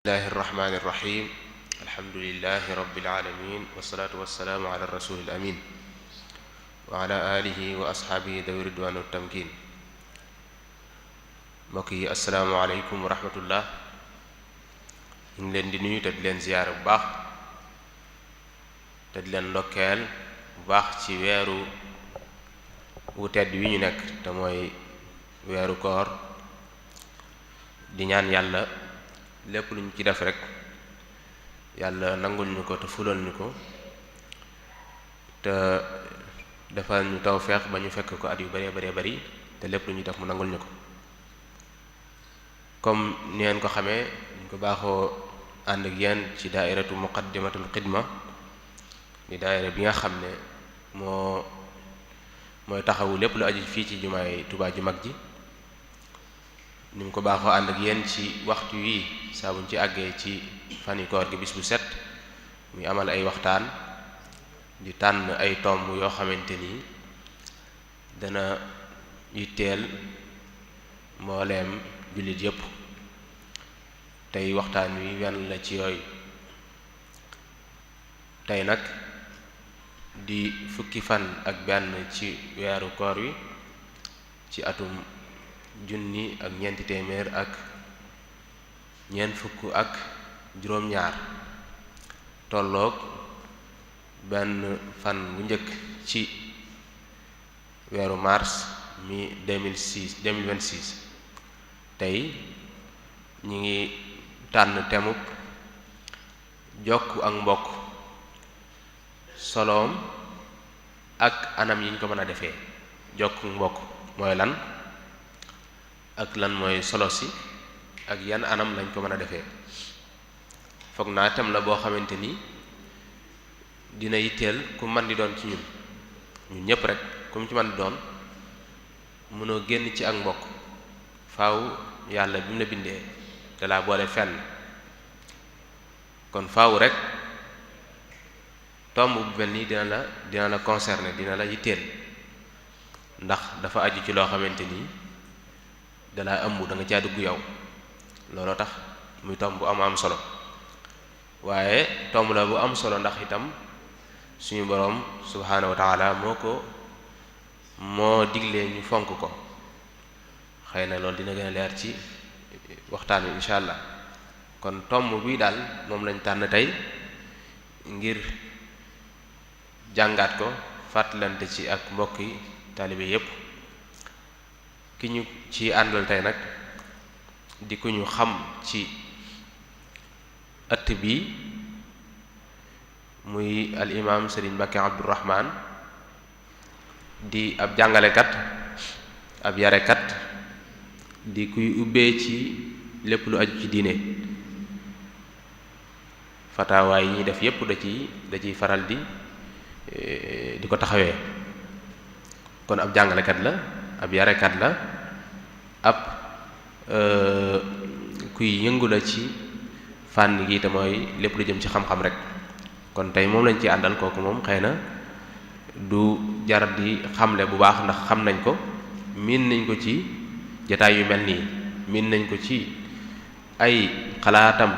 bismillahi irrahmani irrahim alhamdulilahi rabbil alamin wasalaatu wasalaamu ala rasulil amin wa ala alihi wa ashaabihi dawi ridwaan wa tamkin. mbokk yi assalaamu aleykum wa rahmatullah. ñu ngi leen di nuyu te di leen ziyaara bu baax te di leen ndokkeel bu baax ci weeru wu tedd wi ñu nekk te mooy weeru koor, di ñaan yàlla lépp lu ñu ci def rek yàlla nangul ñu ko te fulal ñu ko te defal ñu tawfeex ba ñu fekk ko at yu bare bari te lépp lu ñu def mu nangul ñu ko. comme ni ngeen ko xamee ñu ko baaxoo ànd ak yéen ci daairatu muqaddimatul xidma, di daaira bi nga xam ne mooy taxawu lépp lu aju fii ci jumaay Tuubaa ju mag ji. ni mu ko baaxoo ànd ak yéen ci waxtu yi saa buñ ci àggee ci fani koor gi bis bu set muy amal ay waxtaan di tànn ay tomb yoo xamante ni dana yitteel mbooleem jullit yépp. tey waxtaan wi wenn la ci yooyu. tey nag di fukki fan ak benn ci weeru koor wi ci atum junni ak ñeenti téeméer ak ñeent fukk ak juróom-ñaar, tolloog benn fan bu njëkk ci weeru mars mi 2026. tey ñi ngi tànn temub jokk ak mbokk, soloom ak anam yi ñu ko mën a defee. jokk mbokk mooy lan ak lan mooy solo si ak yan anam lañ ko mën a defee. foog naa tem la boo xamante ni dina yitteel ku man di doon ci ñun ñépp rek, ku mu ci man di doon mënoo génn ci ak mbokk. faaw yàlla bi mu la bindee da laa boole fenn, kon faaw rek tomb bu mel nii dina la concerner, dina la yitteel, ndax dafa aju ci loo xamante ni dalaa ëmb, da nga caa dugg yow. looloo tax muy tomb bu am solo, waaye tomb la bu am solo ndax itam suñu boroom subhaanahu wa taala moo diglee ñu fonk ko. xëy na loolu dina gën a leer ci waxtaan wi insha allah. kon tomb bi daal moom lañ tànn tey ngir jàngaat ko, fàttalante ci ak mbokki taalibe yépp. ki ñu ci àndal tey nag di ku ñu xam ci ëtt bi muy al imam Sëriñ Mbakke Abdourahman, di ab jàngalekat, ab yarekat, di kuy ubbee ci lépp lu aju ci diine. fataawaay yi ñuy def yépp da ciy faral di ko taxawee. kon ab jàngalekat la, ab yarekat la, ab kuy yëngu la ci fànn gi te mooy lépp lu jëm ci xam-xam rek. kon tey moom lañ ci àndal. kooku moom xëy na du jar di xamle bu baax ndax xam nañ ko, miin nañ ko ci jataay yu mel nii, miin nañ ko ci ay xalaatam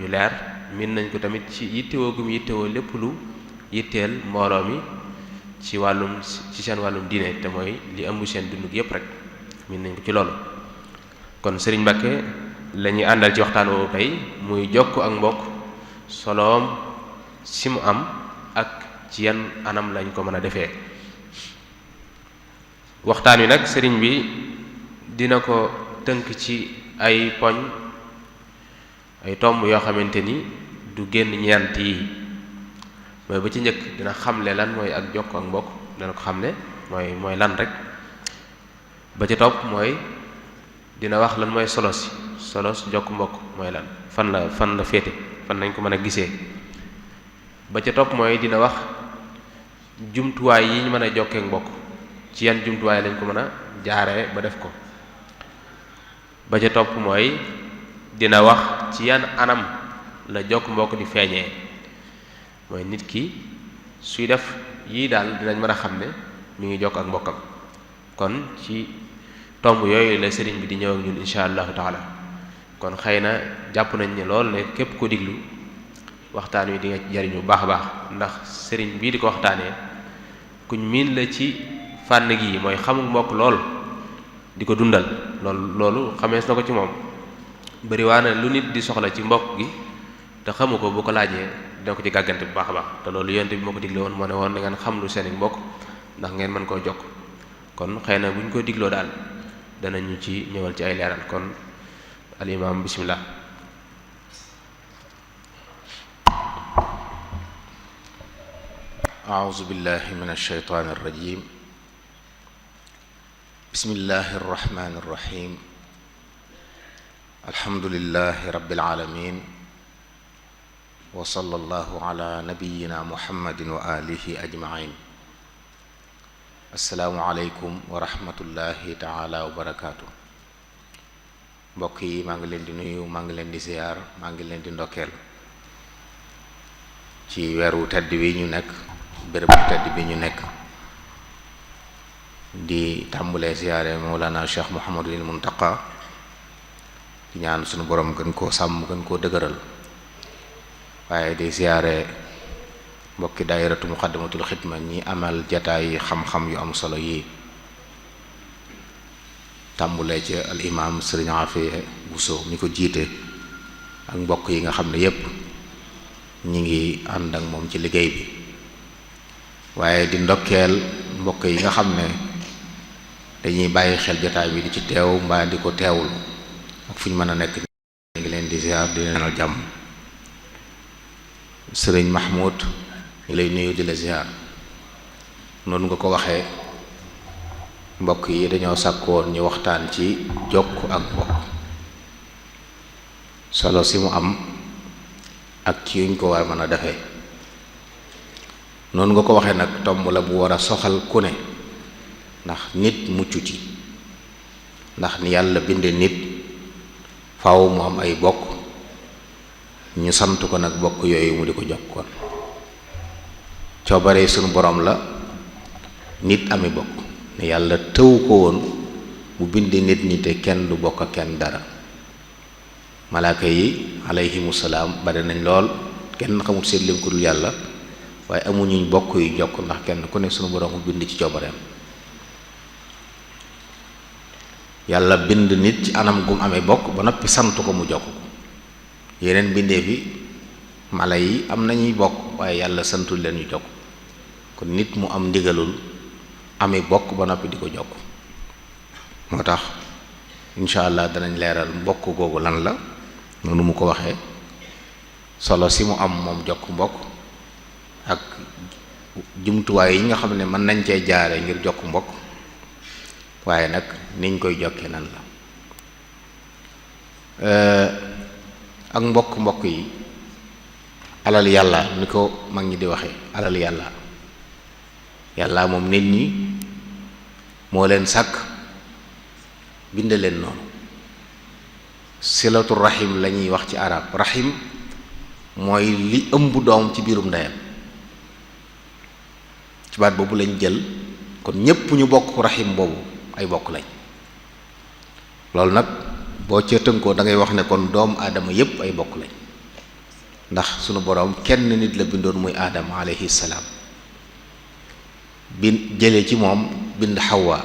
yu leer, miin nañ ko tamit ci yittewoo gum yittewoo lépp lu yitteel mbooloo mi ci seen wàllum diine te mooy li ëmb seen dund gi yépp rek, miin nañ ko ci loolu. kon Sëriñ Mbakke la ñuy àndal ci waxtaan woowu tey, muy jokk ak mbokk, soloom si mu am ak ci yan anam lañ ko mën a defee. waxtaan wi nag sëriñ bi dina ko tënk ci ay poñ, ay tomb yoo xamante ni du génn ñeent yi. mooy ba ci njëkk dina xamle lan mooy ak jokk ak mbokk, dina ko xamle mooy lan rek. ba ca topp mooy dina wax lan mooy solos jokk mbokk mooy lan, fan la féete, fan nañ ko mën a gisee. ba ca topp mooy dina wax jumtuwaay yi ñu mën a jokkee mbokk, ci yan jumtuwaay lañ ko mën a jaaree ba def ko. ba ca topp mooy dina wax ci yan anam la jokk mbokk di feeñee. mooy nit ki suy def yii daal dinañ mën a xam ne mi ngi jokk ak mbokkam. kon ci tomb yooyu la sëriñ bi di ñëw ak ñun insha allahu taala. kon xëy na jàpp nañ ne lool ne képp ko diglu waxtaan wi di nga jariñu bu baax a baax, ndax sëriñ bii di ko waxtaanee kuñ miin la ci fànn gi mooy xamul mbokk lool di ko dundal loolu xamees na ko ci moom. bari waa na lu nit di soxla ci mbokk gi te xamu ko, bu ko laajee dina ko ci gàggante bu baax a baax, te loolu yonent bi moo ko digle woon, moo ne woon na ngeen xam lu seeni mbokk ndax ngeen mën koo jokk. kon xëy na bu ñu ko digloo daal danañu ci ñëwal ci ay leeral. kon alimaam bismillah. أعوذ بالله من الشيطان الرجيم بسم الله الرحمن الرحيم الحمد لله رب العالمين وصلى الله على نبينا محمد وآله أجمعين السلام عليكم ورحمة الله تعالى وبركاته. mbokk yi maa ngi leen di nuyu, maa ngi leen di ziyaar, maa ngi leen di ndokkeel ci weeru tedd wi ñu nekk, béréb bu tedd bi ñu nekk, di tàmbulee ziyaare Mawlana Cheikh Mouhamadul Muntaqa, di ñaan sunu borom gën koo sàmm, gën koo dëgëral, waaye di ziyaare mbokki daayiratu Muqaddamatul Xidma ñi amal jataay xam-xam yu am solo yi, tàmbulee ci al imam Sëriñ Afiya Buso mi ko jiite ak mbokk yi nga xam ne yépp ñi ngi ànd ak moom ci liggéey bi, waaye di ndokkeel mbokk yi nga xam ne dañuy bàyyi xel jotaay bi di ci teew mbaa di ko teewul ak fu ñu mën a nekk. ñu ngi leen di ziar di leen jàmm. sëriñ Mahmoud ñu lay nuyu di la ziar. noonu nga ko waxee, mbokk yi dañoo sàkkoon ñu waxtaan ci jokk ak mbokk, solo si mu am ak ci yuñ ko war a mën a defee. noonu nga ko waxee nag tomb la bu war a soxal ku ne, ndax nit mucc ci, ndax ni yàlla binde nit faaw mu am ay bokk, ñu sant ko nag bokk yooyu mu di ko jokkoon. coobaree sunu borom la nit ami bokk, ne yàlla tëw ko woon mu bind nit ñi te kenn du bokk ak kenn dara. malaaka yi alayhimu salaam bari nañ lool, kenn xamul seen lim ko dul yàlla, waaye amuñuñ bokk yu jokk, ndax kenn ku ne sunu borom mu bind ci coobareem. yàlla bind nit ci anam gum amee bokk ba noppi sant ko mu jokk ko. yeneen bindee fi mala yi am nañuy bokk, waaye yàlla santul leen ñu jokk. kon nit mu am ndigalul amee bokk ba noppi di ko jokk. moo tax incha allah danañ leeral mbokk googu lan la, noonu mu ko waxee, solo si mu am moom jokk mbokk ak jumtuwaay yi nga xam ne mën nañ cee jaare ngir jokk mbokk, waaye nag niñ koy jokkee nan la. ak mbokk yi alal yàlla, ni ko mag ñi di waxee, alal yàlla moom nit ñi moo leen sàkk bind leen noonu. silatu rahim la ñuy wax ci arab. rahim mooy li ëmb doom ci biirum ndeyam, ci baat boobu lañ jël, kon ñépp ñu bokk rahim boobu ay bokk lañ. loolu nag boo ca tënkoo da ngay wax ne kon doomu aadama yépp ay bokk lañ, ndax sunu boroom kenn nit la bindoon muy aadama alayhi salaam, bin jëlee ci moom bind Hawa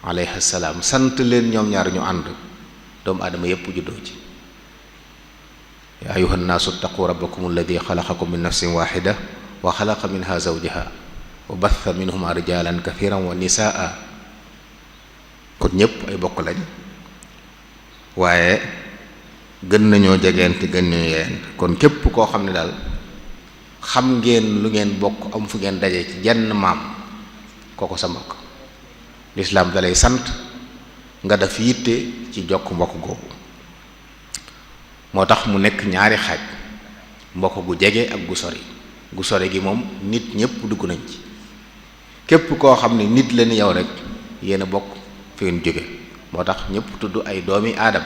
alayhi salaam, sant leen ñoom ñaar ñu ànd, doomu aadama yépp juddoo ci. yaa ayyuhan naasu ttaqu rabbakum alladi xalaqakum min nafsin waxida wa xalaqa minha zawjaha wa batha minhuma rijalan kathiran wa nisaa. kon ñépp ay bokk lañ, waaye gën nañoo jegeente, gën nañoo yeent. kon képp koo xam ne daal xam ngeen lu ngeen bokk, am fu ngeen daje ci jenn maam, kooko sa mbokk. lislaam dalay sant nga def yitte ci jokk mbokk googu. moo tax mu nekk ñaari xaaj, mbokk gu jege ak gu sori. gu sori gi moom nit ñépp dugg nañ ci, képp koo xam ne nit la ni yow rek yéen a bokk fi ngeen jóge. moo tax ñépp tudd ay doomi aadam,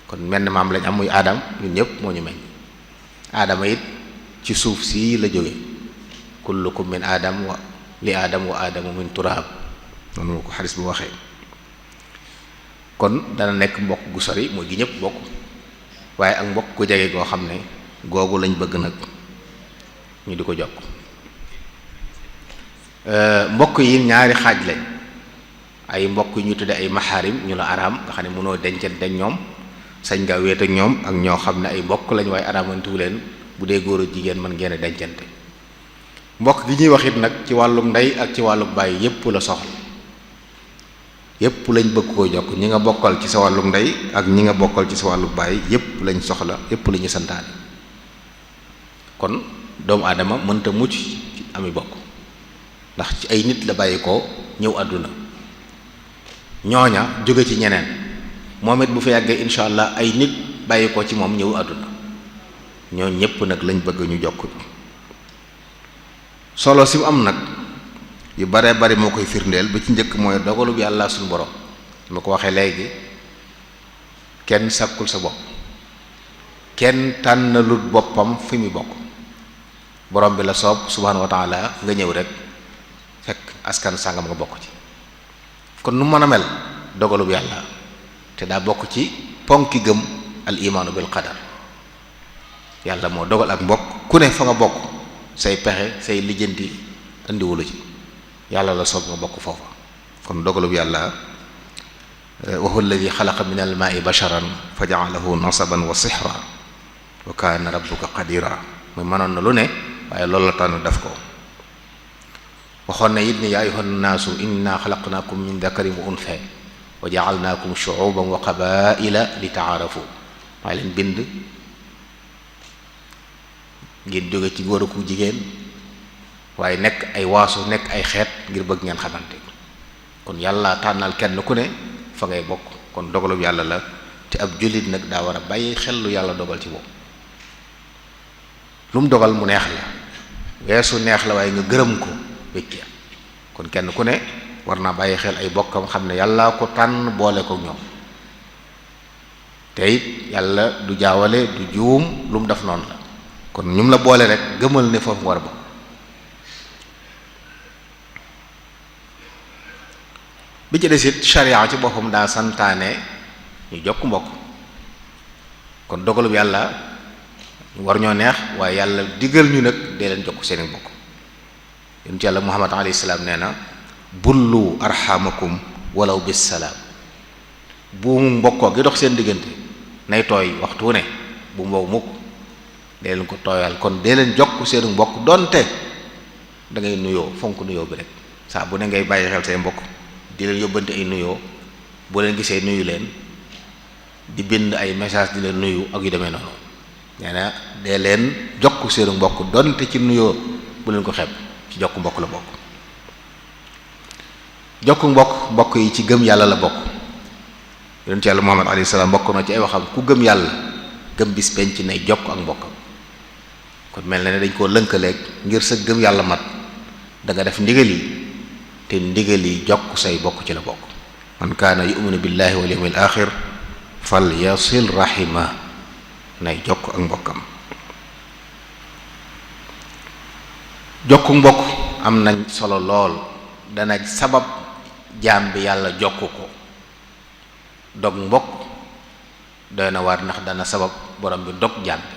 kon menn maam lañ am muy aadam, ñun ñépp moo ñu meñ. aadama it ci suuf sii la jóge, kullukum min aadam wa li aadam wa aadamu min turaab, noonu ko xadis bu waxee. kon dana nekk mbokk gu sori mooy gi ñëpp bokk waaye ak mbokk gu jege goo xam ne googu lañ bëgg nag ñu di ko jokk. mbokk yi ñaari xaaj lañ, ay mbokk yu ñu tudde ay maxaarim ñu la araam nga xam ne mënoo dencante ak ñoom, sañ nga wéet ak ñoom, ak ñoo xam ne ay mbokk lañ waaye araamantuwu leen, bu dee góor a jigéen mën ngeen a dencante. mbokk gi ñuy wax it nag ci wàllum ndey ak ci wàllum baay yépp la soxla, yépp lañ bëgg koo jokk, ñi nga bokkal ci sa wàllum ndey ak ñi nga bokkal ci sa wàllum baay yépp lañ soxla, yépp la ñu santaane. kon doomu aadama mënta mucc ci ami bokk ndax ci ay nit la bàyyi ko ñëw àdduna, ñooña jóge ci ñeneen, moom it bu fa yàggee insha allah ay nit bàyyi ko ci moom ñëw àdduna, ñoo ñépp nag lañ bëgg ñu jokk. solo si mu am nag yu bare bari moo koy firndeel, ba ci njëkk mooy dogalub yàlla suñu borom. ma ko waxee léegi, kenn sàkkul sa bopp, kenn tànnalut boppam fi mu bokk, borom bi la soob subhanahu wa taala nga ñëw rek fekk askan sàngam nga bokk ci. kon nu mën a mel dogalub yàlla, te daa bokk ci ponki gëm al imaanu bil qadar. yàlla moo dogal ak mbokk, ku ne fa nga bokk say pexe say lijjanti indiwulu ci, yàlla la soob nga bokk foofa. kon dogalub yàlla, wa huwa alladi xalaqa min al maa'i basharan fa ja'alahu nasaban wa sihra wa kaana rabbuka qadira. muy mënoon na lu ne waaye loolu la tànn def ko. waxoon na it ni yaa ayyuhan naasu inna xalaqnaakum min dakarin wa untha wa ja'alnaakum shu'uban wa qabaa'ila li ta'aarafu. maa leen bind ngeen jóge ci góor ak jigéen waaye nekk ay waasu, nekk ay xeet ngir bëgg ngeen xamante. kon yàlla tànnal kenn ku ne fa ngay bokk. kon dogalub yàlla la, te ab jullit nag daa war a bàyyi xel lu yàlla dogal ci boobu. lu mu dogal mu neex la, weesu neex la waaye nga gërëm ko wécc. kon kenn ku ne war naa bàyyi xel ay bokkam, xam ne yàlla ko tànn boole ko ñoom, te it yàlla du jaawale du juum, lu mu def noonu la. kon ñum la boole rek gëmal ne foofu war a bokk. bi ci des it sharia ci boppam daa santaane ñu jokk mbokk. kon dogalub yàlla war ñoo neex waaye yàlla digal ñu nag dee leen jokk seeni mbokk. yonent yàlla Muhammad alayhi salaam nee na bullu arhamakum walaw bis salaam. buumu mbokkoo gi dox seen diggante nay tooy waxtu ne bu mbow mukk, dee leen ko tooyal. kon dee leen jokk seeni mbokk donte da ngay nuyoo, fonk nuyoo bi rek. saa bu ne ngay bàyyi xel say mbokk, di leen yóbbante ay nuyoo, boo leen gisee nuyu leen, di bind ay message di leen nuyu ak yu demee noonu. nee na dee leen jokk seeni mbokk donte ci nuyoo bu leen ko xeeb, ci jokk mbokk la bokk. jokk mbokk yi ci gëm yàlla la bokk. yonent yàlla Muhammad alayhi salaam bokk na ci ay waxam, ku gëm yàlla gëm bis penc nay jokk ak mbokkam. kon mel na ne dañ koo lënkaleeg ngir sa gëm yàlla mat da nga def ndigal yi, te ndigal yi jokk say bokk ci la bokk. man kaana yu'minu billahi wal yawmil axir fal yasil rahima, nay jokk ak mbokkam. jokk mbokk am nañ solo lool, dana sabab jaam bi yàlla jokk ko. dog mbokk doy na waar ndax dana sabab borom bi dog jaam bi.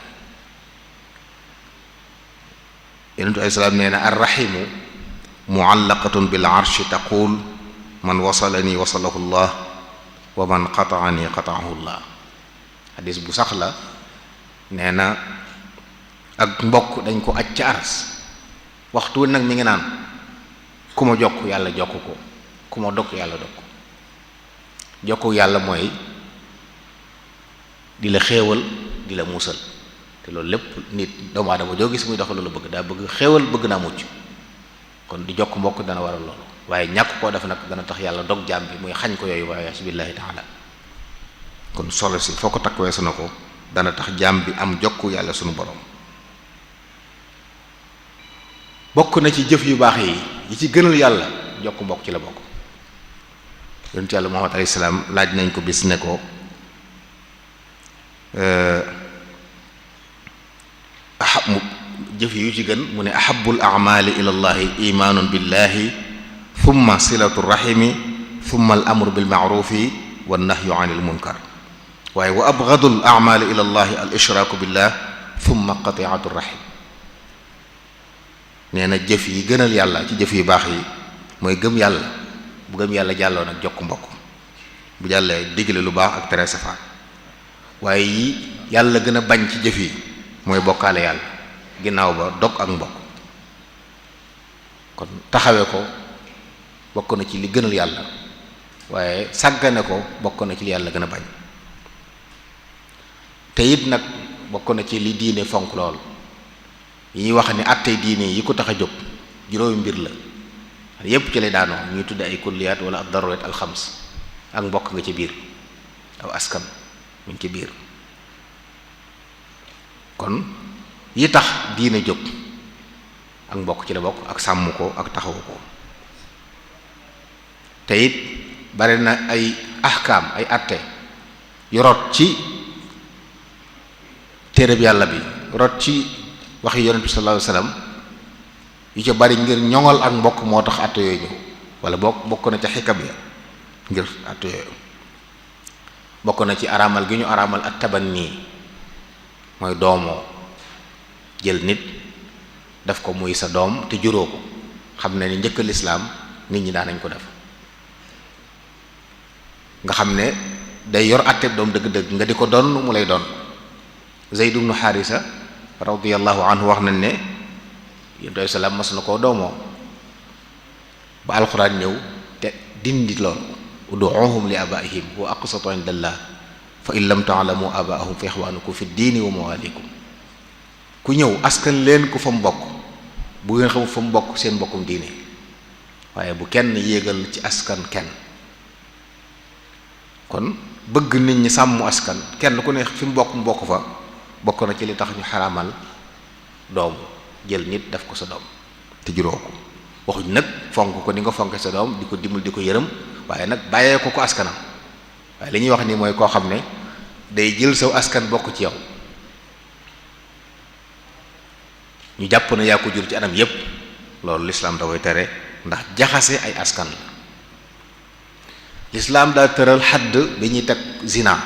yonentu ay salaam nee na arrahimu muallaqatun bil arshi taqul man wasalani wasalahu llah wa man qataani qataahu llah. xadis bu sax la, nee na ak mbokk dañ ko aj ca aras, waxtu nag mi ngi naan ku ma jokk yàlla jokk ko, ku ma dog yàlla dog ko. jokku yàlla mooy di la xéewal di la muusal, te loolu lépp nit doomu aadama joo gis muy dox loolu bëgg, daa bëgg xéewal, bëgg naa mucc. kon di jokk mbokk dana waral loolu, waaye ñàkk koo def nag dana tax yàlla dog jaam bi, muy xañ ko yooyu waaye billahi taala. kon solo si foo ko takk weesu na ko, dana tax jaam bi am jokku yàlla sunu borom. bokk na ci jëf yu baax yi ci gënal yàlla jokk mbokk ci la bokk. yonent yàlla Muhammad alayhi salaam laaj nañ ko bis ne ko jëf yu ci gën, mu ne ahabul a'mali ila llahi imanun billahi thumma silatu rahimi thumma al amru bil ma'rufi wa nahyu anil munkar waaye wa abghadul a'mali ila allahi al ishraaku billah thumma qati'atu rahim nee na jëf yi gënal yàlla ci jëf yu baax yi mooy gëm yàlla bu gëm yàlla jàlloo nag jokk mbokk bu jàllee digle lu baax ak tere safaan waaye yi yàlla gën a bañ ci jëf yi mooy bokkaale yàlla ginnaaw ba dog ak mbokk kon taxawe ko bokk na ci li gënal yàlla waaye sàggane ko bokk na ci li yàlla gën a bañ te it nag bokk na ci li diine fonk lool yi ñuy wax ni àttey diine yi ko tax a jóg juróomi mbir la yépp ci lay daanoo ñuy tudd ay kulliyaat wala ad darurat al xams ak mbokk nga ci biir aw askan mu ngi ci biir kon yi tax diine jóg ak mbokk ci la bokk ak sàmm ko ak taxawu ko te it bari na ay ahkaam ay àtte yu rot ci téereb yàlla bi rot ci waxi yonent bi sallallahu alayhi wasallam yu ca bari ngir ñoŋal ak mbokk moo tax àtte yooyu ñëw wala bokk na ca xikam ya ngir àtte yooyu bokk na ci araamal gi ñu araamal ak tabanni mooy doomoo jël nit def ko muy sa doom te juróo ko xam ne ni njëkk lislaam nit ñi daan nañ ko def nga xam ne day yor àtteeb doom dëgg-dëgg nga di ko doon mu lay doon Zayd ibn Haarisa radiyallahu anhu wax nañ ne yonent bi salaam mas na koo doomoo ba alxuraan ñëw te dindi loolu ud'uuhum li abaihim wa aqsatu inda allah fa in lam ta'lamu abaahum fa ixwaanukum fi diini wa mawaalikum ku ñëw askan leen ku fa mu bokk bu ngeen xamul fa mu bokk seen mbokkum diine waaye bu kenn yéegal ci askan kenn kon bëgg nit ñi sàmm askan kenn ku ne fi mu bokk fa bokk na ci li tax ñu xaraamal doom jël nit def ko sa doom te juróo ko waxuñ nag fonk ko ni nga fonke sa doom di ko dimbal di ko yërëm waaye nag bàyyee ko askanam waaye li ñuy wax nii mooy koo xam ne day jël saw askan bokk ci yow ñu jàpp na yaa ko jur ci anam yépp loolu lislaam da koy tere ndax jaxase ay askan la lislaam daa tëral xadd bi ñuy teg zina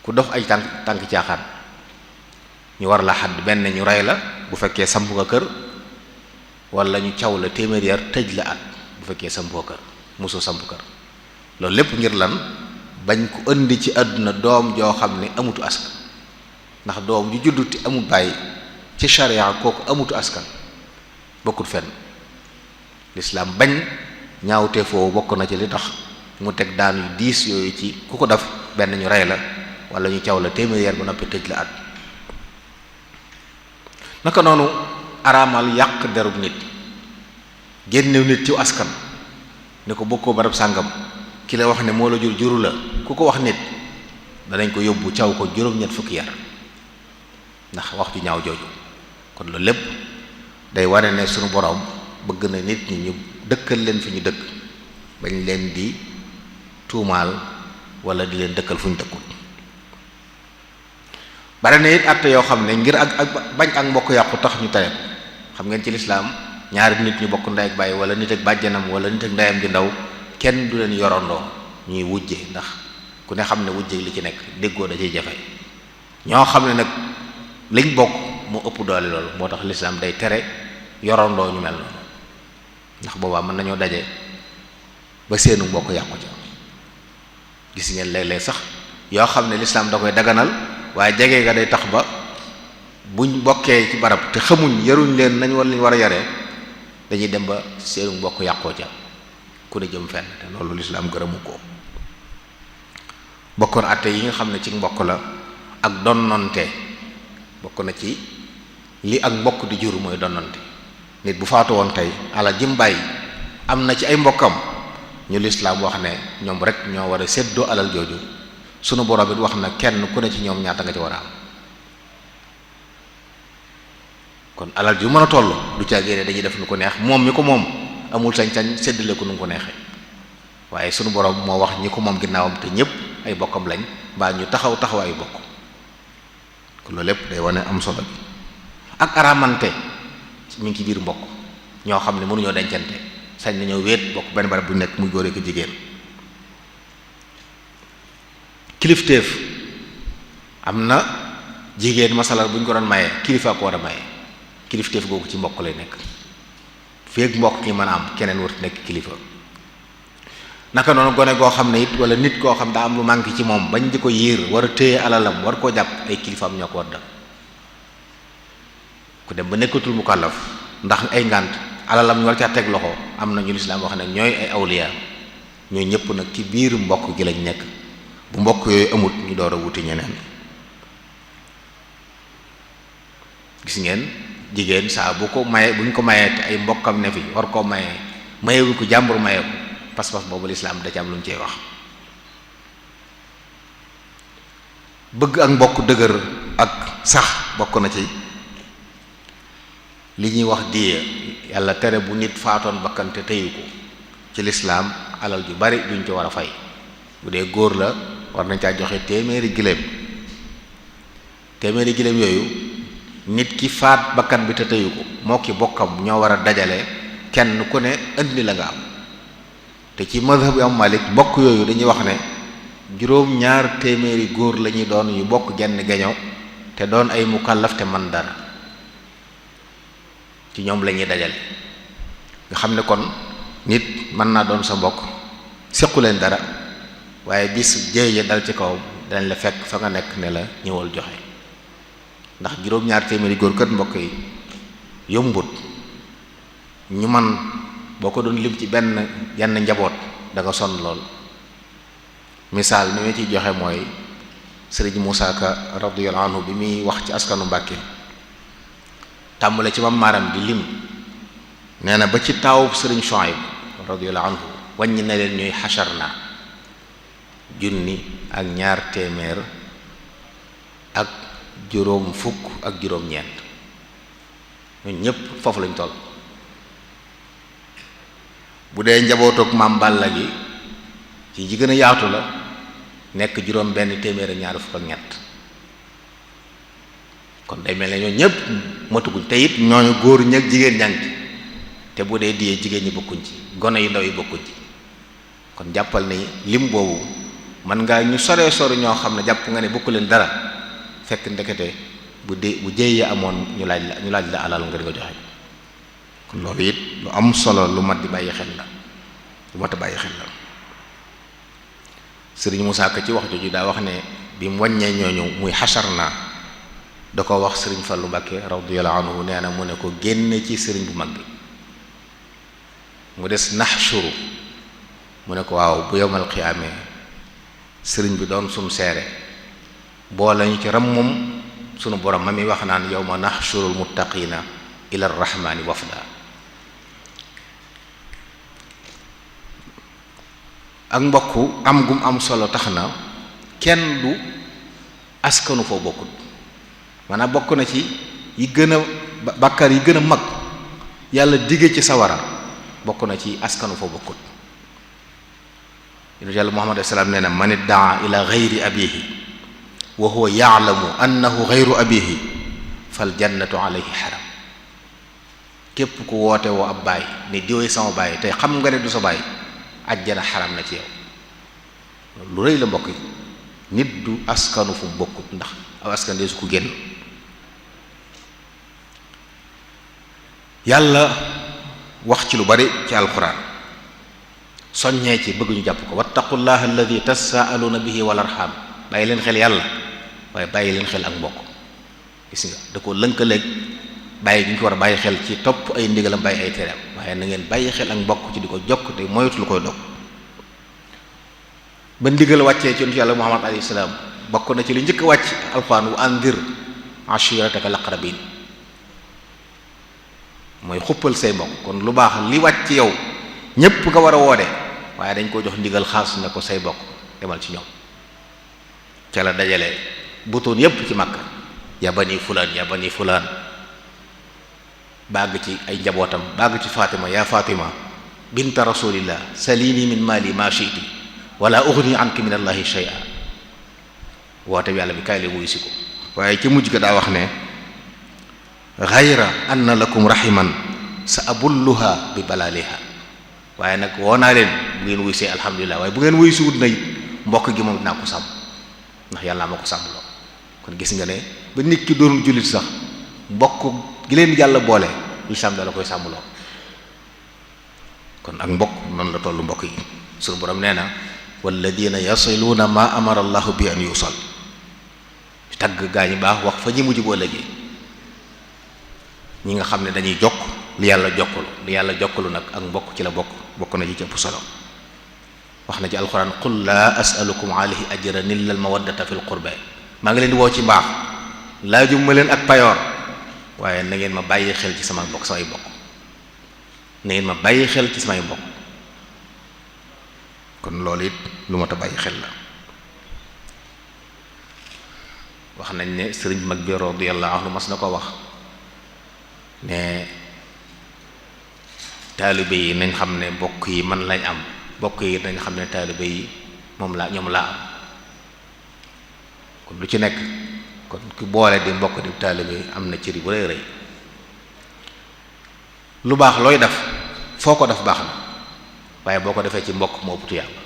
ku dox ay tànk caaxaan ñu war la xadd benn ñu rey la bu fekkee samp nga kër wala ñu caw la téeméer yar tëj la at bu fekkee samp nga kër mosoo samp kër loolu lépp ngir lan bañ ko indi ci àdduna doom joo xam ne amutu askan ndax doom ju juddu te amul bàyyi ci sharia kooku amutu askan bokkut fenn lislaam bañ ñaawte foofu bokk na ci li tax mu teg daan yu diis yooyu ci ku ko def benn ñu rey la wala ñu caw la téeméer ba noppi tëj la at naka noonu araamal yàq derub nit génnew nit ci askan ne ko bokkoo barab sàngam ki la wax ne moo la juru la ku ko wax nit danañ ko yóbbu caw ko juróom-ñett fukki yar ndax wax ju ñaaw jooju kon loolu lépp day wane ne sunu borom bëgg na nit ñi ñu dëkkal leen fi ñu dëkk bañ leen di tuumaal wala di leen dëkkal fu ñu dëkkul bare na it àtte yoo xam ne ngir ak bañ ak mbokk yàqu tax ñu tere xam ngeen ci lislaam ñaari nit ñu bokk ndey ak bàyyi wala nit ak bàjjanam wala nit ak ndeyam di ndaw kenn du leen yorandoo ñuy wujje ndax ku ne xam ne wujje li ci nekk déggoo da ciy jafe ñoo xam ne nag liñ bokk moo ëpp doole loolu moo tax lislaam day tere yorandoo ñu mel noonu ndax boobaa mën nañoo daje ba seenu mbokk yàqu ca gis ngeen léeg-léeg sax yoo xam ne lislaam da koy daganal waaye jege nga day tax ba buñ bokkee ci barab te xamuñ yaruñ leen nañ war lañ war a yaree dañuy dem ba seenu mbokk yàqoo ca ku ne jëm fenn te loolu lislaam gërëmu ko bokkoon àtte yi nga xam ne ci mbokk la ak donnante bokk na ci li ak mbokk di jur mooy donnante nit bu faatu woon tey alal jim bàyyi am na ci ay mbokkam ñu lislaam wax ne ñoom rek ñoo war a séddoo alal jooju sunu borom it wax na kenn ku ne ci ñoom ñaata nga ci war a am kon alal ju mën a toll du caa génne dañuy def nu ko neex moom mi ko moom amul sañ-sañ séddale ko nu ko neexee waaye sunu borom moo wax ñi ko moom ginnaawam te ñépp ay bokkam lañ mbaa ñu taxawaayu bokk kon loolu lépp day wane am solo bi ak aramante mi ngi ci biir mbokk ñoo xam ne mënuñoo dencante sañ nañoo wéet bokk benn barab bu nekk muy góor ak jigéen kilifteef am na jigéen masalan bu ñu ko doon maye kilifa ko war a maye kilifteef googu ci mbokk lay nekk feeg mbokk ki mën a am keneen warut nekk kilifa. naka noonu gone goo xam ne it wala nit koo xam daa am lu manqué ci moom bañ di ko yiir war a téye alalam war koo jàpp ay kilifaam ñoo ko war def ku dem ba nekkatul mukallaf ndax ay ngànt alalam ñu war caa teg loxo am na ñu lislaam wax ne ñooy ay awliya ñooy ñëpp nag ci biir mbokk gi lañ nekk bu mbokk yooyu amut ñu door a wuti ñeneen. gis ngeen jigéen saa bu ko maye bu ñu ko mayee te ay mbokkam ne fi war koo maye mayewuñ ko jàmbur maye ko pas-pas boobu lislaam da ci am lu ñu cey wax. bëgg ak mbokk dëgër ak sax bokk na ci li ñuy wax diya yàlla tere bu nit faatoon bakkan te teyu ko ci lislaam alal ju bari duñ ci war a fay bu dee góor la war nañ caa joxe téeméeri giléem yooyu nit ki faat bakkan bi te teyu ko moo ki bokkam ñoo war a dajale kenn ku ne indi la nga am te ci madhab am Malik bokk yooyu dañuy wax ne juróom ñaar téeméeri góor la ñuy doon yu bokk genn geño te doon ay mukallaf te man dara ci ñoom la ñuy dajale nga xam ne kon nit mën naa doon sa mbokk sequ leen dara waaye bis jéeye dal ci kaw dañ la fekk fa nga nekk ne la ñëwal joxe ndax juróom ñaar téeméeri góor kat mbokk yi yombut ñu man boo ko doon lim ci benn njaboot da nga sonn lool. misaal mi ma ciy joxe mooy sëriñ Moussa Ka radiyallahu anhu bi muy wax ci askanu Mbàkke tàmbale ci mam maaram di lim nee na ba ci taawub sëriñ Shuayb radiyallahu anhu wàññi na leen ñuy xachar na 1,200 ak juróom fukk ak juróom-ñeent ñun ñépp foofu lañ toll. bu dee njabootuk maam Balla gi ci ji gën a yaatu la nekk juróom benn téeméer ak ñaar fukk ak ñett kon day mel ne ñoo ñëpp matuguñ te it ñooñu góor ñi ak jigéen ñangi te bu dee diyee jigéen ñi bokkuñ ci gone yu ndaw yi bokkuñ ci kon jàppal ne lim boobu mën ngaa ñu sore ñoo xam ne jàpp nga ne bokku leen dara fekk ndekete bu jéyee amoon ñu laaj la alal nga di ko joxe kon loolu it lu am solo lu mat di bàyyi xel la lu mat a bàyyi xel la. sëriñ Moussa Ka ci wax jooju daa wax ne bi mu wàññee ñooñu muy xasar naa da ko wax sëriñ Fallu Mbàkke radiyallahu anhu nee na mu ne ko génne ci sëriñ bu mag bi mu des naxshuru mu ne ko waaw bu yowmal qiyaamee sëriñ bi doon sum seere boo lañu ci ram moom sunu borom ma mi wax naan yawma naxshurul muttaqina ila rahmani wafda ak mbokk am gum am solo tax na kenn du askanu foo bokkut maanaam bokk na ci yi gën a bàkkaar yi gën a mag yàlla digge ci sawara bokk na ci askanu foo bokkut yonent yàlla Muhammad salaam nee na man iddaa ila gayri abihi wa huwa yaalamu annahu gayru abihi fal jannatu alayhi haram képp ku woote woo ab baay ne diwee sama baay tey xam nga ne du sa baay ajjana xaram na ci yow lu rëy la mbokk yi nit du askanu fu mu bokkut ndax aw askan de su ko génn yàlla wax ci lu bari ci alquran soññee ci bëgg ñu jàpp ko wattaqullaha alladi tasaaluna bihi wal arham bàyyi leen xel yàlla waaye bàyyi leen xel ak mbokk gis nga da ko lënkaleeg bàyyi gi ñu ko war a bàyyi xel ci topp ay ndigalam bàyyi ay tereem waaye na ngeen bàyyi xel ak mbokk ci di ko jokk te moytu lu koy dog ba ndigal wàccee ci yonent yàlla Muhammad alayhi salaam bokk na ci li njëkk a wàcc alquran wa andir ashirataka laqrabin mooy xuppal say mbokk kon lu baax li wàcc ci yow ñépp nga war a woode waaye dañ ko jox ndigal xaas ne ko say mbokk demal ci ñoom ca la dajale butoon yépp ci Makka ya bani fulaan bàgg ci ay njabootam bàgg ci Fatima yaa Fatima binta rasulillah salini min mali ma shi'ti wala ughni anki min allahi shay'a woote yàlla bi kaay la wuyu si ko waaye ci mujj ga daa wax ne ghayra anna lakum rahiman sa abulluha bi balaliha waaye nag woo naa leen bu ngeen wuyu see alhamdulilah waaye bu ngeen wuyu si wut na mbokk gi moom dinaa ko sàmm ndax yàlla ma ko sàmmloo. kon gis nga ne ba nit ki doonul jullit sax mbokk gi leen yàlla boole lislaam dala koy sàmmloo. kon ak mbokk noonu la tollu mbokk yi. suñu borom nee na walladina yasiluuna ma amara allahu bi an yusal, tagg gaa ñi baax wax fa ñi mujj boo léegi ñi nga xam ne dañuy jokk li yàlla jokkalu nag ak mbokk ci la bokk na ci ëpp solo. wax na ci alxuraan qul laa asalukum alayhi ajran illa al mawaddata fil qurba, maa ngi leen di woo ci mbaax laaju ma leen ak payoor waaye na ngeen ma bàyyi xel ci samay bokk na ngeen ma bàyyi xel ci samay bokk. kon loolu it lu mat a bàyyi xel la. wax nañ ne sëriñ mag bi radiyallahu anhu mas na ko wax ne taalibe yi nañ xam ne bokk yi man lañ am, bokk yi nañ xam ne taalibe yi ñoom laa am. kon lu ci nekk kon ki boole di mbokk di taalibe am na cëri bu rëy rëy. lu baax looy def foo ko def baax na waaye boo ko defee ci mbokk moo ëpp yàlla.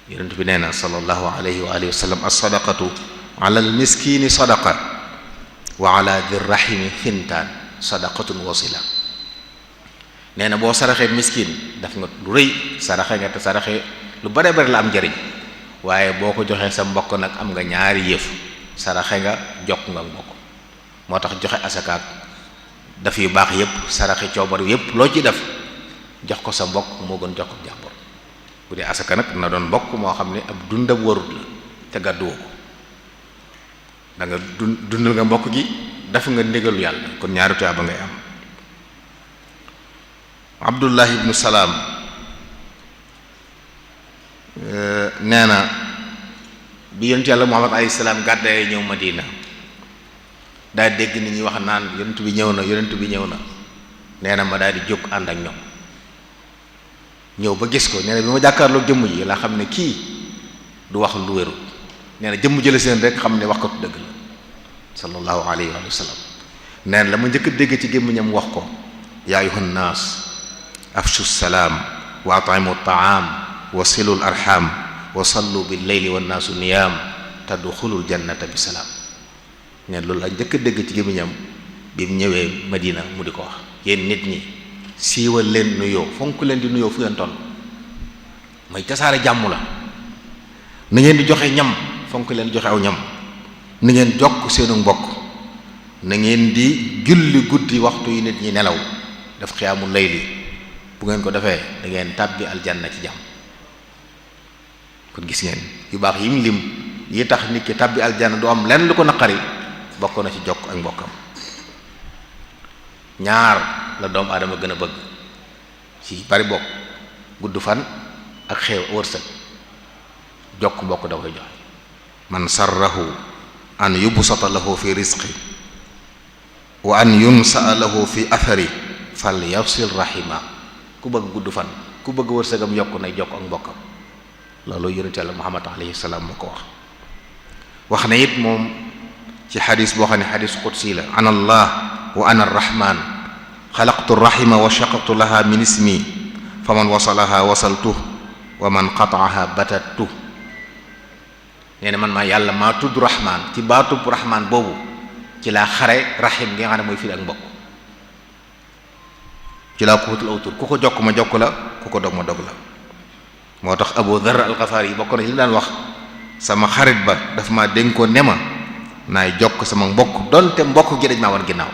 yonent bi nee na sallallahu alayhi wa alihi wa sallam as-sadaqatu ala al-miskini sadaqa wa ala dhir rahimi fintaan sadaqatun wasila. nee na boo saraxee miskin daf nga lu rëy, saraxe nga te saraxe lu bare bare la am njariñ, waaye boo ko joxee sa mbokk nag am nga ñaari yëf, saraxe nga jokk nga mbokk. moo tax joxe asakaak daf yu baax yépp, saraxe coobaru yépp loo ci def jox ko sa mbokk moo gën jox ko jàmbur. bu dee asaka nag na doon mbokk moo xam ne ab dundam warut la te gàdduwoo ko, da nga dundal nga mbokk gi, def nga ndigalu yàlla, kon ñaari tuyaaba ngay am. Abdullah ibnu Salaam nee na bi yonent yàlla Muhammad alayhi salaam gàddaay ñëw Madina daa dégg nit ñi wax naan yonent bi ñëw na nee na ma daal di jóg ànd ak ñoom ñëw ba gis ko. nee na bi ma jàkkaarloo jëmm ji laa xam ne kii du wax lu wéru. nee na jëmm jële seen rek xam ne wax ko dëgg la sallallahu alayhi wa sallam. nee na la ma njëkk a dégg ci gémmiñam wax ko yaa ayyuhan naas afshu salaam wa at'imu ta'am wa silul arham wa sallu bil layli wan naasu niyaam tadxulul jannata bi salaam. nee na loolu la njëkk a dégg ci gémmiñam bi mu ñëwee Madina mu di ko wax. yéen nit ñi siiwal leen nuyoo, fonk leen di nuyoo fu ngeen toll, mooy tasaare jàmm la. na ngeen di joxe ñam, fonk leen di joxe aw ñam. na ngeen jokk seenu mbokk. na ngeen di julli guddi waxtu yi nit ñi nelaw, def xiyaamul layli. bu ngeen ko defee da ngeen tàbbi aljanna ci jàmm. kon gis ngeen yu baax yi mu lim yi tax nit ki tàbbi aljanna du am lenn lu ko naqari, bokk na ci jokk ak mbokkam. ñaar la doomu aadama gën a bëgg ci bari bokk, gudd fan ak xew wërsëg. jokk mbokk da koy joxe. man sarrahu an yubsata lahu fi rizqi wa an yunsa lahu fi athari fal yasil rahima. ku bëgg gudd fan, ku bëgg wërsëgam yokk nay jokk ak mbokkam. loolu yonent Yàlla Muhammad alayhi salaam moo ko wax na it moom ci xadis boo xam ne xadis qudsi la. ana allah wa ana arrahman xalaqtu rahima wa shaqaqtu laha min ismi fa man wasalaha wasaltuh wa man qataaha batattuh. nee na man maa yàlla maa tudd rahman, ci baatub rahman boobu ci laa xare rahim gi nga xam ne mooy firi ak mbokk. ci laa ko wutul aw tur, ku ko jokk ma jokk la, ku ko dog ma dog la. moo tax Abu Dharr al-Ghafari yi bokk na ci li daan wax sama xarit ba daf ma dénkoon ne ma naay jokk sama mbokk donte mbokk gi dañ maa wan ginnaaw.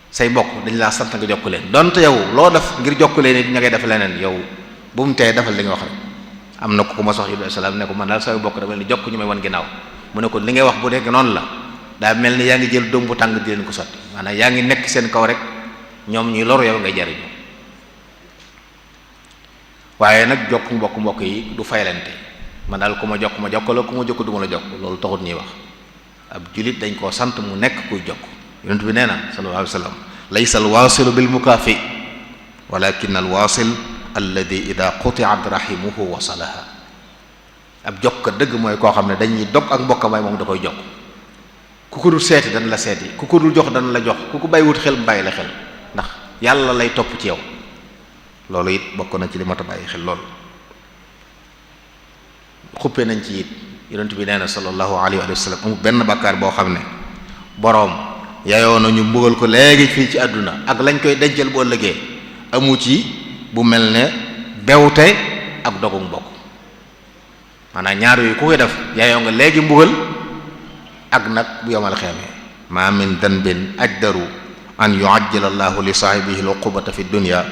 say mbokk dañ laa sant nga jokk leen, donte yow loo def ngir jokk leen it ña ngay def leneen, yow bu mu tee defal li nga wax rek. am na ko ma sox Ibrahima salaam ne ko man daal say mbokk dama leen di jokk ñu may wan ginnaaw. mu ne ko li ngay wax bu nekk noonu la daa mel ni yaa ngi jël doom bu tàng di leen ko sotti, maanaam yaa ngi nekk seen kaw rek ñoom ñuy loru, yow ngay jariñu. waaye nag jokk mbokk yi du faylante. man daal ku ma jokk ma jokk la, ku ma jokk du ma la jokk, loolu taxut ñuy wax. ab julit dañ koo sant mu nekk kuy jokk. yonent bi nee na sallallahu alayhi wa sallam laysa alwaasilu bil mukaafi walakin alwaasil alladi ida qutiat rahimuhu wasalaha. ab jokk dëgg mooy koo xam ne dañuy dog ak mbokkam waaye moom da koy jokk. ku ko dul seeti dana la seeti, ku ko dul jox dana la jox, ku ko bàyyiwut xel mu bàyyi la xel, ndax yàlla lay topp ci yow. loolu it bokk na ci li mat a bàyyi xel lool. xuppe nañ ci it yonent bi nee na sallallahu alayhi wa sallam amul benn bàkkaar boo xam ne boroom yayoo na ñu mbugal ko léegi fii ci àdduna ak lañ koy dencal bu ëllëgee amu ci bu mel ne bewte ak dogu mbokk maanaam ñaar yooyu ku koy def yayoo nga léegi mbugal ak nag bu yomal xeemee ma min danbin ajdaru an yuajjila allahu li saahibihi al uqubata fi dunya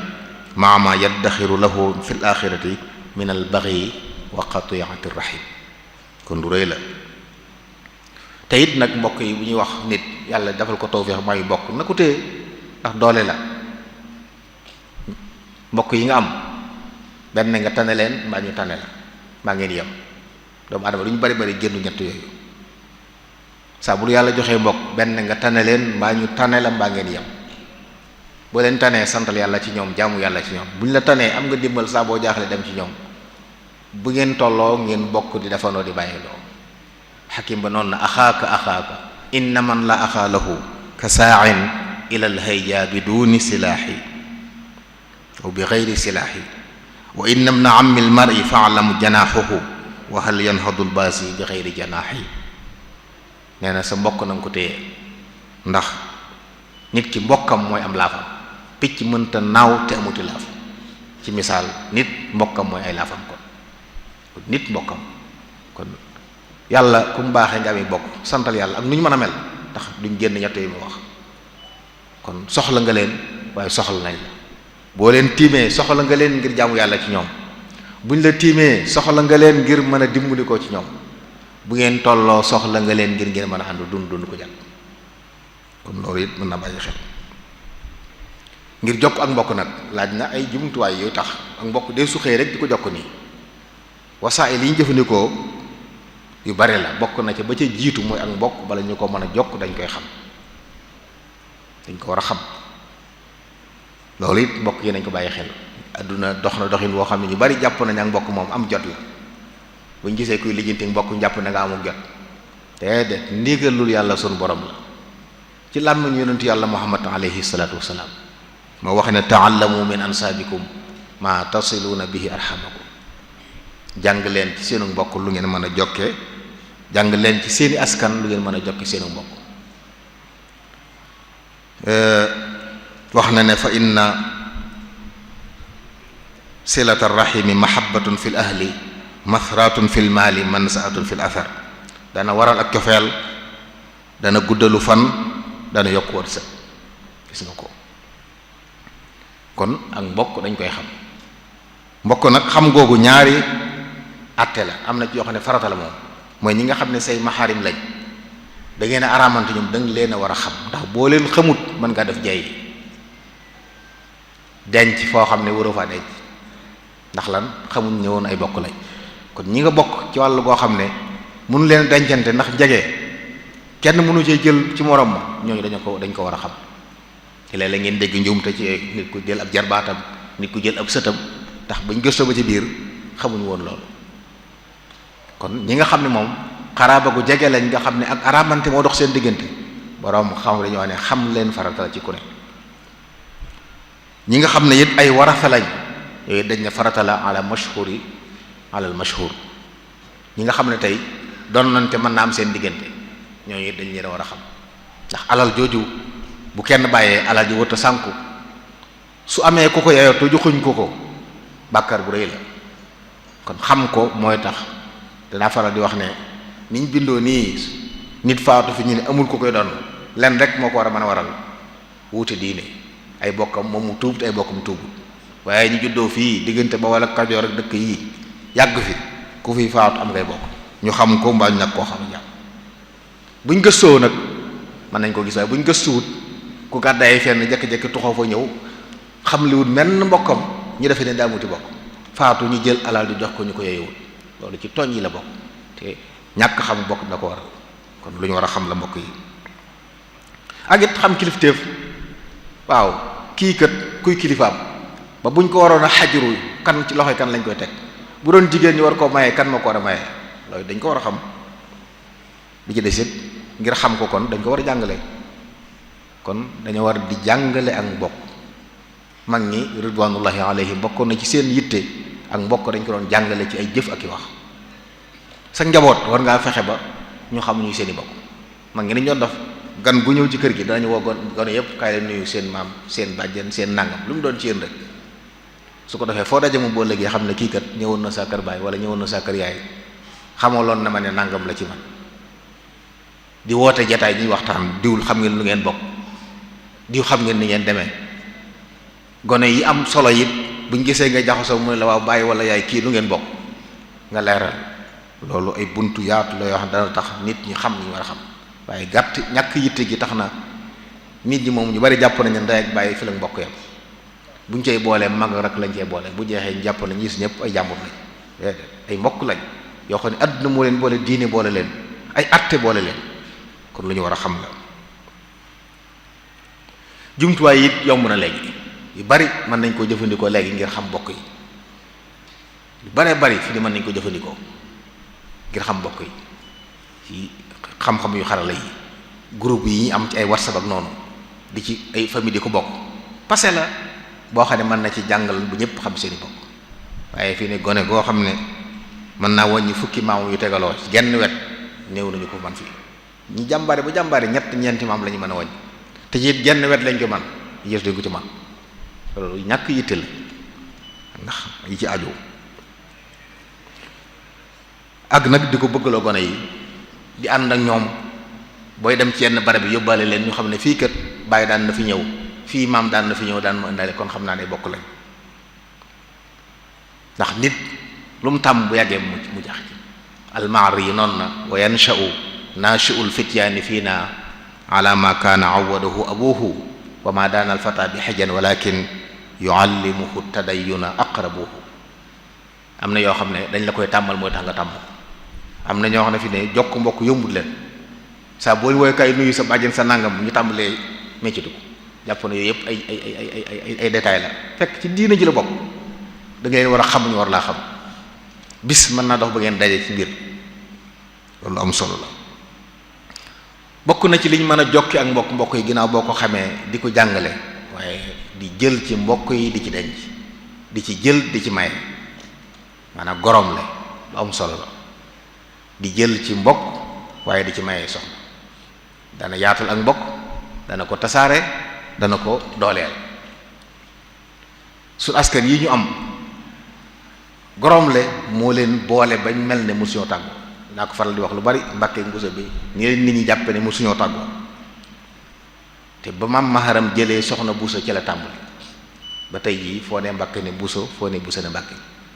maa ma yaddaxiru lahu fi l axirati min al baghi wa qati'ati rahim kon lu rëy la te it nag mbokk yi bu ñuy wax nit yàlla defal ko tawfeex may bokk na ko téye ndax doole la mbokk yi nga am benn nga tane leen mbaa ñu tane la mbaa ngeen yem doomu adama lu ñu bari bari génnu ñett yooyu saa bu yàlla joxee mbokk benn nga tane leen mbaa ñu tane la mbaa ngeen yem boo leen tanee santal yàlla ci ñoom jaamu yàlla ci ñoom bu ñu la tanee am nga dimbal saa boo jaaxle dem ci ñoom bu ngeen tolloo ngeen bokk di defandoo di bàyyiloo xakim ba noonu na axaaka inna man la axaa lahu ka saa'in ila alhayja bi duni silaahi aw bi gayri silaahi wa inna ibna ammi almar'i fa'lam janaaxuhu wa hal yanhadu albaasi bi gayri janaahi nee na sa mbokk na nga ko téye ndax nit ki mbokkam mooy am laafam picc mënta naaw te amuti laaf ci misaal nit mbokkam mooy ay laafam kon nit mbokkam kon yàlla ku mu baaxee nga amee bokk santal yàlla ak nu ñu mën a mel ndax duñ génn ñett yi mu wax kon soxla nga leen waaye soxla nañ la boo leen tiimee soxla nga leen ngir jaamu yàlla ci ñoom buñ la tiimee soxla nga leen ngir mën a dimbali ko ci ñoom bu ngeen tolloo soxla nga leen ngir ngeen mën a ànd dund ko jàll kon loolu it mën na bàyyi xel ngir jokk ak mbokk nag laaj na ay jumtuwaay yooyu tax ak mbokk dee su xëy rek di ko jokk nii wasaayil yi ñu jëfandikoo yu bare la bokk na ca ba ca jiitu mooy ak mbokk bala ñu ko mën a jokk dañ koy xam dañ ko war a xam loolu it mbokk yi nañ ko bàyyi xel adduna dox na doxin woo xam ne ñu bari jàpp nañ ak mbokk moom am jot la bu ñu gisee kuy lijjanti mbokk jàpp na nga amul jot déedéet ndigalul yàlla sunu borom la ci làmmiñ yonentu yàlla muhammad alayhi salaatu wasalaam moo wax ne taallamu min ansaabikum ma tasiluuna bihi arhamakum jàng leen ci seenu mbokk lu ngeen mën a jokkee jàng leen ci seeni askan lu ngeen mën a jokke seenu mbokk wax na ne fa inna silata rahimi mahabbatun fi l ahli mathratun fi l maali mansaatun fi l athar dana waral ak cofeel dana guddalu fan dana yokk wërsëg gis nga ko kon ak mbokk dañ koy xam mbokk nag xam googu ñaari atte la am na ci yoo xam ne farata la moom mooy ñi nga xam ne say maxaarim lañ da ngeen a araamante ñoom da nga leen a war a xam ndax boo leen xamut mën ngaa def jay denc foo xam ne waroo faa denc ndax lan xamuñ ne woon ay bokk lañ kon ñi nga bokk ci wàllu goo xam ne mënu leen dencante ndax jege kenn mënu cee jël ci morom ma ñooñu dañ ko war a xam ci léeg-léeg ngeen dégg njuumte ci nit ku jël ab jarbaatam nit ku jël ab sëtam ndax bañ gëstoo ba ci biir xamuñu woon loolu kon ñi nga xam ne moom xaraaba gu jege lañ nga xam ne ak araamante moo dox seen diggante borom xam dañu wax ne xam leen farata la ci ku ne ñi nga xam ne it ay warasa lañ yooyu dañ ne farata la ala mashhuri ala al mashhur ñi nga xam ne tey doon nañ te mën na am seen diggante ñooñu it dañ leen a war a xam ndax alal jooju bu kenn bàyyee alal ji wut a sànku su amee ku ko yeyoo te joxuñ ko bàkkaar bu rëy la kon xam ko mooy tax danaa faral di wax ne niñ bindoo nii nit faatu fi ñu ne amul ku koy doon len rek moo ko war a mën a waral wuute diine ay bokkam moom mu tuub te ay bokkam tuubut waaye ñu juddoo fii diggante ba wala Kajoor ak dëkk yii yàgg fi ku fi faatu am ngay bokk ñu xam ko mbaa ñu nag koo xam jàmm buñ gëstoo nag mën nañ ko gis waaye buñ gëstuwut ku gàddaay fenn jekki-jekki tuxoo fa ñëw xam liwut menn mbokkam ñu defee ne daa muti bokk faatu ñu jël alal di jox ko ñu ko yeyewul loolu ci tooñ yi la bokk te ñàkk xam bokk da ko waral kon lu ñu war a xam la mbokk yi ak it xam kilifteef waaw kii kat kuy kilifaam ba buñ ko waroon a xajiru kan ci loxoy kan lañ koy teg bu doon jigéen ñi war koo mayee kan moo ko war a mayee loolu dañ ko war a xam bi ci des it ngir xam ko kon dañ ko war a jàngale kon dañoo war di jàngale ak mbokk mag ñi ridwanullahi alayhim bokkoon na ci seen yitte ak mbokk dañ ko doon jàngale ci ay jëf ak i wax sa njaboot war ngaa fexe ba ñu xam ñuy seeni bokk. mag ngi ni ñoo def gan gu ñëw ci kër gi danañu woo gone yëpp kaay leen nuyu seen maam seen bàjjen seen nangam lu mu doon ci yéen rek su ko defee foo daje moom boo léegi xam ne kii kat ñëwoon na sa kër baay wala ñëwoon na sa kër yaay xamaloon na ma ne nangam la ci man. di woote jataay ñuy waxtaan diwul xam ngeen lu ngeen bokk diw xam ngeen ni ngeen demee gone yi am solo it buñ gisee nga jaxasoo mu ne la waaw bàyyi wala yaay kii lu ngeen bokk nga leeral loolu ay buntu yaatu la yoo xam dana tax nit ñi xam ni ñu war a xam waaye gàtt ñàkk yitte gi tax na nit ñi moom ñu bari jàpp nañu ndey ak bàyyi fi la mbokk yam buñ cay boolee mag rek lañ cey boole bu jeexee jàpp nañ ñi si ñëpp ay jàmbur lañ ay mbokk lañ yoo xam ne àdduna moo leen boole diine boole leen ay atte boole leen kon lu ñu war a xam la. jumtuwaay it yomb na léegi yu bari mën nañ koo jëfandikoo léegi ngir xam mbokk yi yu baree bari fi ni mën nañ ko jëfandikoo ngir xam mbokk yi ci xam-xam yu xarala yi groupe yi ñu am ci ay WhatsApp ak noonu di ci ay famille di ko bokk passé la boo xam ne mën na ci jàngal bu ñëpp xam seeni bokk waaye fii ne gone goo xam ne mën naa wàññi fukki maam yu tegaloo ci genn wet néew nañu ko man fii ñi jàmbaare bu jàmbaare ñeenti maam la ñu mën a wàññi te ci genn wet lañ ko man yées dañ ko ci man loolu ñàkk yitte la ndax yi ci aju ak nag di ko bëggaloo gone yi di ànd ak ñoom booy dem ci yenn barab bi yóbbaale leen ñu xam ne fii kat bàyyi daan na fi ñëw fii maam daan na fi ñëw daan ma indaale kon xam naa ne bokk lañ ndax nit lu mu tàmm bu yàggee mu jax ci almaar yi noonu na wa yansha'u naashi'ul fityaani fiina ala ma kaana awwadahu abuhu wa ma daana alfata bi xajan walakin yuallimuhu tadayyuna aqrabuhu am na yoo xam ne dañ la koy tàmmal mooy tax nga tàmm am na ñoo xam ne fi ne jokk mbokk yombut leen saa boo woy kay nuyu sa bàjjen sa nangam ñu tàmbalee méccatu ko jàpp na yooyu yëpp ay détails la fekk ci diina ji la bokk da ngeen war a xam ñu war laa xam bis mën naa dox ba ngeen daje ci mbir loolu am solo la. bokk na ci liñ mën a jokki ak mbokk yi ginnaaw boo ko xamee di ko jàngale waaye di jël ci mbokk yi di ci denc di ci jël di ci maye maanaam gorom la lu am solo la di jël ci mbokk waaye di ci maye soxna dana yaatal ak mbokk dana ko tasaare dana ko dooleel su askan yi ñu am gorom le moo leen boole bañ mel ne musuñoo tàggu naa ko faral di wax lu bari Mbàkke Mbuso bi ni leen nit ñi jàppe ne musuñoo tàggoo te ba maam maharam jëlee soxna Buso ci la tàmbali ba tey jii foo ne Mbàkke ne Buso foo ne Buso ne Mbàkke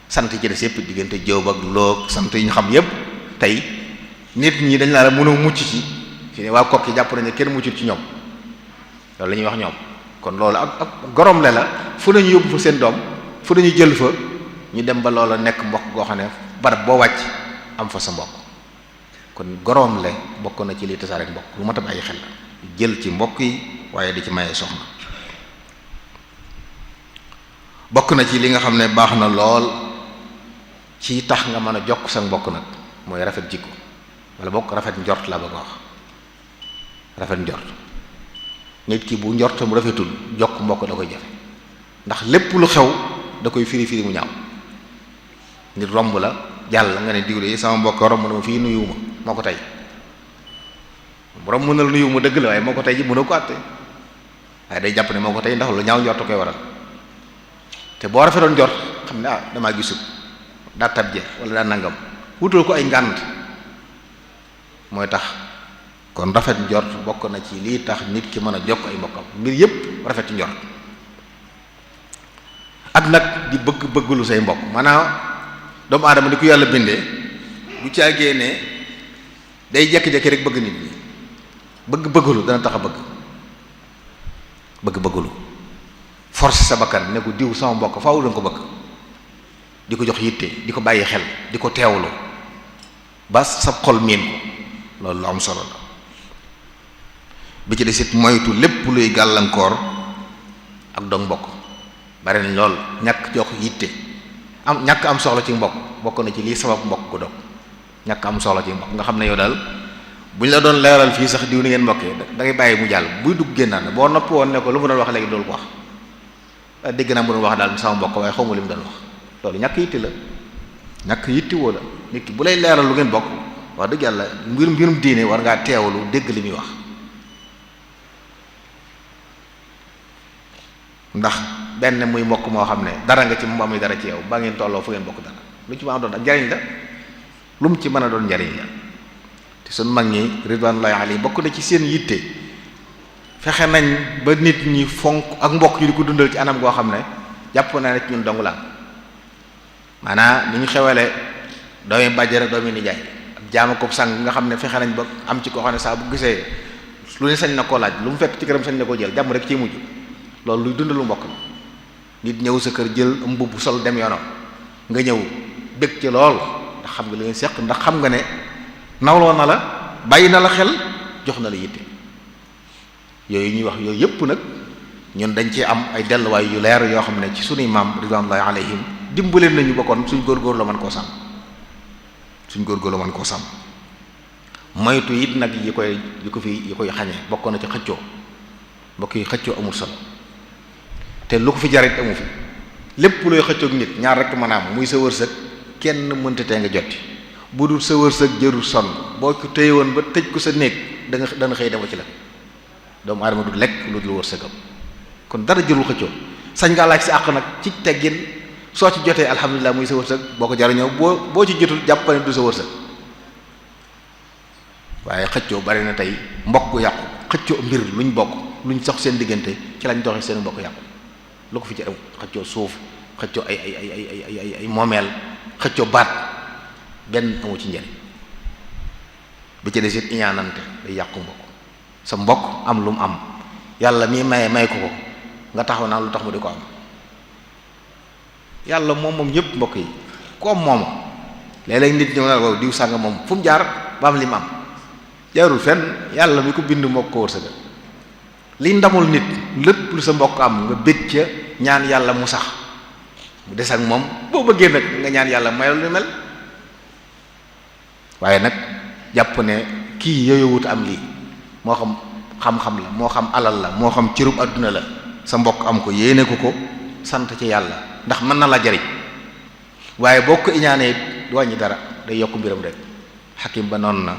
sant ci des yëpp diggante Jóob ak Loog sant yi ñu xam yëpp tey nit ñi dañ la mënoo mucc ci fi ne waa Kokki jàpp nañu kenn muccut ci ñoom loolu la ñuy wax ñoom kon loolu ak gorom le la fu nañu yóbbu fa seen doom fu nañu jël fa ñu dem ba loola nekk mbokk goo xam ne barab boo wàcc am fa sa mbokk kon gorom le bokk na ci li tasaare ak mbokk lu mat a bàyyi xel la jël ci mbokk yi waaye di ci maye soxna bokk na ci li nga xam ne baax na lool ci tax nga mën a jokk sa mbokk nag mooy rafet jikko wala bokk rafet njort la bëgg a wax rafet njort nit ki bu njortam rafetul jokk mbokk da koy jafe ndax lépp lu xew da koy firi mu ñaaw nit romb la jàll nga ne digle yi sama mbokk romb na ma fii nuyuwuma moo ko tey romb na la nuyuwuma dëgg la waaye moo ko tey ji mënoo ko àtte waaye day jàpp ne moo ko tey ndax lu ñaaw njort koy waral te boo rafetoon njort xam ne damaa gisul daa tab je wala daa nangam wutal ko ay ngànt mooy tax kon rafet njort bokk na ci lii tax nit ki mën a jokk ay mbokkam mbir yépp rafet njort ak nag di bëgg-bëgglu say mbokk maanaam doomu aadama di ko yàlla bindee bu caagee ne day jekki-jekki rek bëgg nit ñi bëgg-bëgglu dana tax a bëgg-bëgglu force sa bakkan ne ko diw sama mbokk faaw danga ko bëgg di ko jox yitte di ko bàyyi xel di ko teewlu ba sa xol miin ko loolu lu am solo la bi ci des it moytu lépp luy gàllankoor ak dog mbokk bari nañ lool ñàkk jox yitte ñàkk am soxla ci mbokk bokk na ci lii sabab mbokk ko dog ñàkk am soxla ci mbokk nga xam ne yow daal bu ñu la doon leeral fii sax diw ni ngeen mbokkee da ngay bàyyi mu jàll buy dugg génnaan boo noppi woon ne ko lu mu doon wax léegi doolu ko wax dégg naa mu doon wax daal sama mbokk waaye xawma li mu doon wax loolu ñàkk yitte la ñàkk yittewoo la. nit ki bu lay leeral lu ngeen bokk wax dëgg yàlla mbirum diine war ngaa teewlu dégg li muy wax ndax benn muy mbokk moo xam ne dara nga ci mu am dara ci yow ba ngeen tolloo fu ngeen bokk dara lu ci mën a doon ak njariñ la lu mu ci mën a doon njariñ la te suñ mag ñi ridwanullahi alayhi bokk na ci seen yitte fexe nañ ba nit ñi fonk ak mbokk ñu di ko dundal ci anam goo xam ne jàpp naa ne ci ñun dong la maanaam ni ñu xewale doomi bàjjen ak doomi nijaay ak jaama ko sang nga xam ne fexe nañ ba am ci koo xam ne saa bu gisee lu ne sañ na koo laaj lu mu fekk ci këram sañ na koo jël jàmm rek ciy mujj loolu luy dundalu mbokk la nit ñëw sa kër jël mbubb sol dem yoonam nga ñëw bëgg ci lool ndax xam nga li ngeen seq ndax xam nga ne nawloo na la bàyyi na la xel jox na la yitte yooyu ñuy wax yooyu yëpp nag ñun dañ ci am ay delluwaay yu leer yoo xam ne ci sunuy maam ridwanullahi alayhim dimbaleen nañu ba kon suñ góorgóor la mën koo sàmm suñ góorgóor la mën koo sàmm moytu it nag yi koy xañee bokk na ci xëccoo mbokk yi xëccoo amul solo te lu ko fi jarit amu fi lépp looy xëccoog nit ñaar rek mën a am muy sa wërsëg kenn mënta tee nga jotti bu dul sa wërsëg jërul sonn boo ko téye woon ba tëj ko sa néeg dana xëy dema ci la doomu aadama du lekk lu dul wërsëgam kon dara jërul xëccoo sañ ngaa laaj sa àq nag ci teggin soo ci jotee alhamdulilah muy sa wërsëg boo ko jariñoo boo ci jotul jàppale du sa wërsëg waaye xëccoo bari na tey mbokk yàqu xëccoo mbir luñ bokk luñ sax seen diggante ci lañ doxee seen mbokk yàqu lu ko fi ci am xëccoo suuf xëccoo ay moomeel xëccoo baat benn amu ci njariñ bi ci des it iñaanante day yàqu mbokk sa mbokk am lu mu am yàlla mii may ko nga taxaw naan lu tax mu di ko am yàlla moom ñëpp mbokk yi comme moom léeg-léeg nit ñëw na ko diw sànga moom fu mu jaar ba am li mu am jaarul fenn yàlla mi ko bind moo ko wërsëgal liy ndamul nit lépp lu sa mbokk am nga bég ca ñaan yàlla mu sax mu des ak moom boo bëggee nag nga ñaan yàlla mayal lu mel waaye nag jàpp ne kii yooyowut am lii moo xam xam-xam la moo xam alal la moo xam cërub àdduna la sa mbokk am ko yéene ko sant ci yàlla ndax mën na la jariñ waaye boo ko iñaanee du wàññi dara day yokk mbiram rek xakim ba noonu na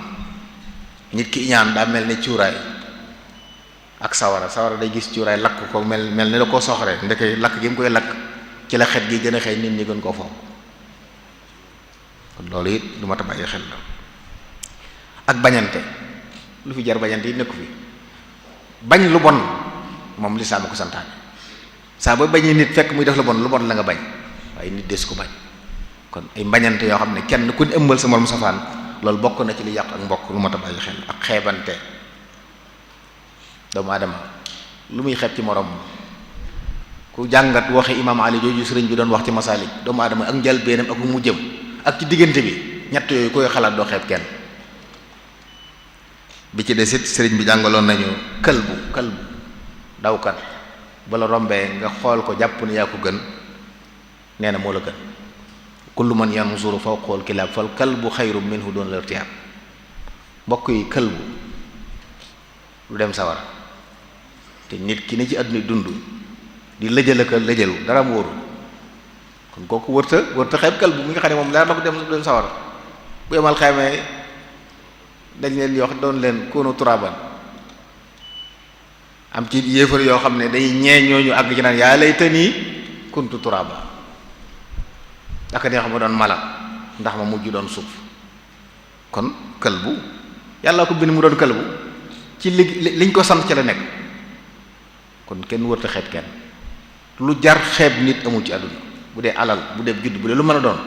nit ki iñaan daa mel ne cuuraay ak sawara day gis cuuraay lakk ko mel ni la koo soxree ndeke lakk gi mu koy lakk ci la xet gi gën a xëy nit ñi gën koo fonk kon loolu it lu ma ta bàyyi xel la ak bañante lu fi jar bañante yi nekku fi bañ lu bon moom lislaam ko santaane saa ba bañee nit fekk muy def lu bon la nga bañ waaye nit des ko bañ kon ay mbañante yoo xam ne kenn ku ne ëmbal sa morom safaan loolu bokk na ci li yàq ak mbokk lu mat a bàyyi xel ak xeebante doomu aadama lu muy xeeb ci morom ku jàngat waxe imaam Ali jooju sëriñ bi doon wax ci masaalik doomu aadama ak njëlbéenam ak mu mujjëm ak ci diggante bi ñett yooyu koy xalaat doo xeeb kenn bi ci desit sëriñ bi jàngaloon nañu kalbu dawkat bala rombee nga xool ko jàpp ne yaa ko gën nee na moo la gën kullu man yanzuru fawqal kilaab fal kalbu xayru minhu doon la tiyaab mbokk yi kalbu lu dem sawara te nit ki ne ci àdduna dund di lëjal ak lëjalu dara mu wóoru kon kooku wërta xeeb kalbu mi nga xam ne moom leer na ko dem sawara bu yemal xamee dañ leen yox doon leen koonu turaban am ci yéefar yoo xam ne day ñee ñooñu àgg ci naan yaa laytanii kuntu turaba aka neex ma doon mala ndax ma mujj doon suuf kon kalbu yàlla ko bind mu doon kalbu ci liñ ko sant ci la nekk kon kenn wërta xeeb kenn lu jar xeeb nit amul ci àdduna bu dee alal bu dee judd bu dee lu mën a doon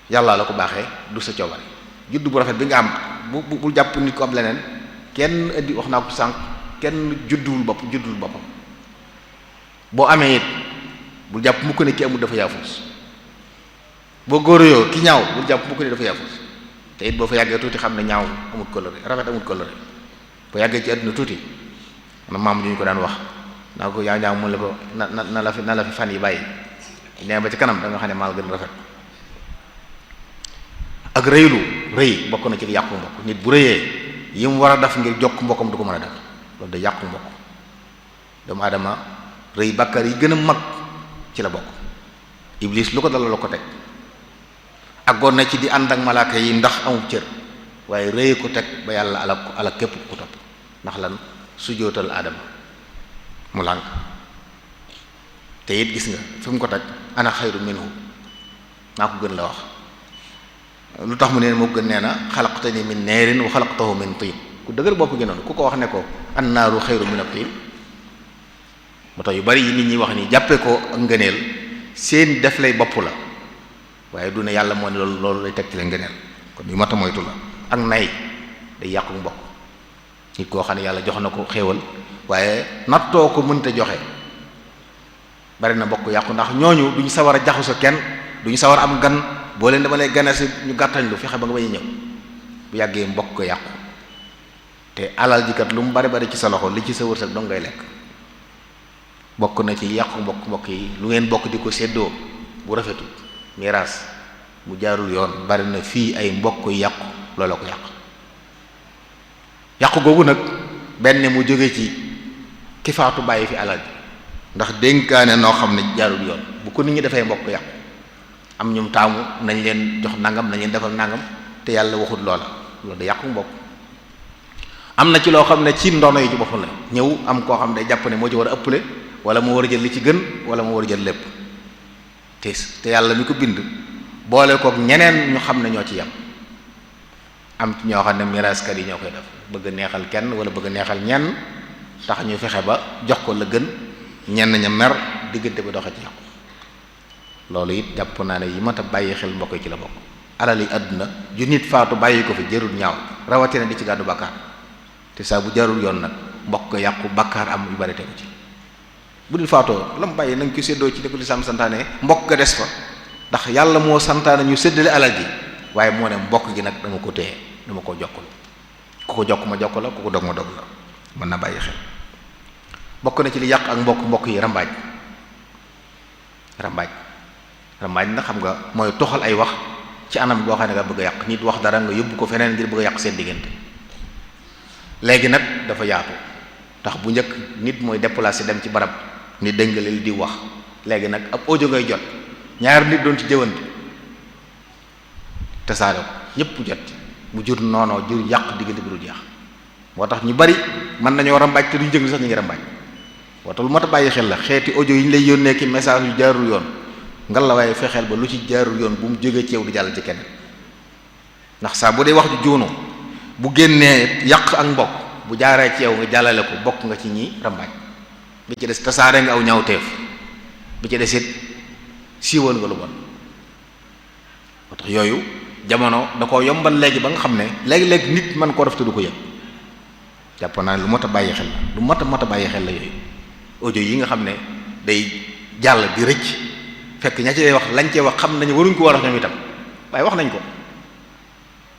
yàlla la ko baaxee du sa coobare judd bu rafet bi nga am bu jàpp nit ko am leneen kenn indi wax naa ko sànq kenn juddul boppam boo amee it bul jàpp mu ko ne ki amul dafa yaafus boo góoróyoo ki ñaaw bul jàpp mu ko ne dafa yaafus te it boo fa yàggee tuuti xam ne ñaaw amul coloré rafet amul coloré boo yàggee ci àdduna tuuti man maam ñu ko daan wax naa ko yaa ñaaw mun la ko na la fi fan yi bàyyi nee ba ci kanam da nga xam ne maal gën rafet ak rëy bokk na ci yàqu mbokk nit bu rëyee yi mu war a def ngir jokk mbokkam du ko mën a def loolu da yàqu mbokk doomu aadama rëy bàkkaar yi gën a mag ci la bokk iblis lu ko dala la ko teg àggoon na ci di ànd ak malaaka yi ndax amul cër waaye rëye ko teg ba yàlla alak képp ku topp ndax lan sujjóotal aadama mu lànk te it gis nga fi mu ko teg ana xayru minhu maa ko gën la wax lu tax mu ne moo gën nee na xalaqtani min naarin wa xalaqtahu min tiin ku dëgër bopp gi noonu ku ko wax ne ko an naaru xayru min at-tiin moo tax yu bari yi nit ñi wax ni jàppee ko ak ngëneel seen def lay bopp la waaye du ne yàlla moo ne loolu lay teg ci la ngëneel kon yu mata moytu la ak nay day yàqu mbokk nit koo xam ne yàlla jox na ko xéewal waaye nattoo ko mënta joxe bari na mbokk yàqu ndax ñooñu duñu sawar a jaxu sa kenn duñu sawar a am gan boo leen dama lay gane si ñu gàttañ lu fexe ba nga bañ a ñëw bu yàggee mbokk ko yàqu te alal ji kat lu mu bari bari ci sa loxo li ci sa wërsëg dong ngay lekk bokk na ci yàqu mbokk yi lu ngeen bokk di ko séddoo bu rafetul miraas mu jaarul yoon bari na fii ay mbokk yàqu loola ko yàqu googu nag benn mu jóge ci ki faatu bàyyi fi alal ji ndax dénkaane noo xam ne jaarul yoon bu ko nit ñi dafay mbokk yàqu am ñum taamu nañ leen jox nangam nañ leen defal nangam te yàlla waxut loola loolu da yàqu mbokk am na ci loo xam ne ci ndono yi ci boppam la ñëw am koo xam ne jàpp ne moo ci war a ëpple wala moo war a jël li ci gën wala moo war a jël lépp te yàlla mi ko bind boole kook ñeneen ñu xam ne ñoo ci yem am ci ñoo xam ne miraaskat yi ñoo koy def bëgg neexal kenn wala bëgg neexal ñenn tax ñu fexe ba jox ko la gën ñenn ña mer diggante ba doxe ci yàqu loolu it jàpp naa ne yi mat a bàyyi xel mbokk yi ci la bokk alal yi àdduna ju nit faatu bàyyi ko fi jërul ñaaw rawatina di ci gàddu bàkkaar te saa bu jarul yoon nag mbokk yàqu bàkkaar am yu bari tegu ci bu dul faatoo la mu bàyyi nañ ko séddoo ci ne ko lislaam santaane mbokk ga des fa ndax yàlla moo santaane ñu séddale alal ji waaye moo ne mbokk gi nag dama ko téye dama ko jokkul ku ko jokk ma jokk la ku ko dog ma dog la mën na bàyyi xel bokk na ci li yàq ak mbokk yi rambaaj nag xam nga mooy toxal ay wax ci anam goo xam ne nga bëgg a yàq nit wax dara nga yóbbu ko feneen ngir bëgg a yàq seen diggante léegi nag dafa yaatu tax bu njëkk nit mooy déplacé dem ci barab nit dégg nga li di wax léegi nag ab audio ngay jot ñaari nit doon ci jëwante tasaare ko ñëpp jot mu jur noonoo jur yàq diggante bi du jeex moo tax ñu bari mën nañoo rambaaj te duñu jëg sax ñu ngi rambaaj moo tax lu mat a bàyyi xel la xeeti audio yi ñu lay yónnee ki message yu jaarul yoon ngal la waaye fexeel ba lu ci jaarul yoon bu mu jógee ci yow di jàll ci keneen ndax saa bu dee wax ju juunu bu génnee yàq ak mbokk bu jaaree ci yow nga jàllale ko bokk nga ci ñi rambaaj bi ci des tasaare nga aw ñaawteef bi ci des it siiwal nga lu bon moo tax yooyu jamono da koo yombal léegi ba nga xam ne léegi-léegi nit man koo def te du ko yëg jàpp naa ne lu mat a bàyyi xel la lu mat a bàyyi xel la yooyu audio yi nga xam ne day jàll di rëcc fekk ña ci wax lañ cee wax xam nañu waruñ ko war a ñoom itam waaye wax nañ ko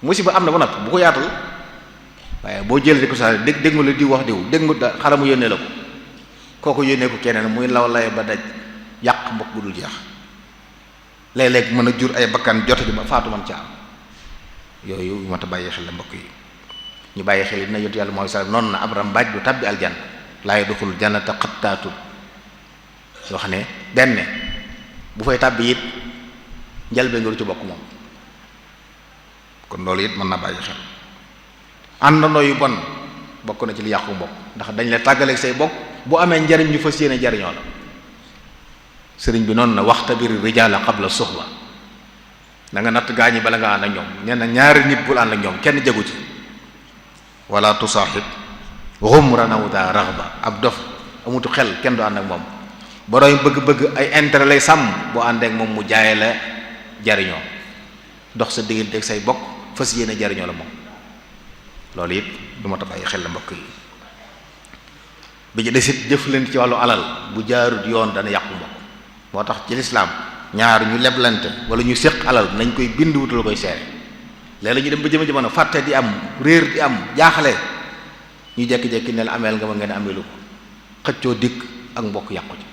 musiba am na ba noppi bu ko yaatal waaye boo jëlee ko saa dégg nga la di wax diw dégg nga xara mu yónnee la ko kooku yónnee ko keneen muy law lay ba daj yàq mbokk bu dul jeex léeg-léeg mën a jur ay bakkan jote ji ba faatu man ca am yooyu yu mat a bàyyi xel la mbokk yi ñu bàyyi xel yi dina yontu yàlla mooy sa noonu na ab rambaaj du tabbi aljanna laa yadxulul jannata xattaatun yoo xam ne benn bu fay tàbbi it njalbee nga du ci bokk moom kon loolu it mën na bàyyi xel àndandoo yu bon bokk na ci li yàqu mbokk ndax dañ la tàggaleeg say bokk bu amee njariñ ñu fas yéene jariñoo la sëriñ bi noonu na waxtabir rijaala qabla suxba da nga natt gaañi bala nga ànd ak ñoom nee na ñaari nit bul ànd ak ñoom kenn jagu ci wala tusaaxib ghumran aw daa raghba ab dof amutu xel kenn du ànd ak moom borooy bëgg-bëgg ay intérêt lay sàmm boo ànd ak moom mu jaaye la jariñoo dox sa diggante ak say bokk fas yéene jariñoo la moom loolu it du ma ta bàyyi xel la mbokk yi bi ci desit jëf leen ci wàllu alal bu jaarut yoon dana yàqu mbokk moo tax ci lislaam ñaar ñu leblante wala ñu séq alal nañ koy bind wutal koy seere léeg-léeg ñu dem ba jëma jamono fàtte di am réer di am jaaxale ñu jekki-jekki ne la ameel nga ma ngeen ameelu ko xëccoo dikk ak mbokk yàqu ci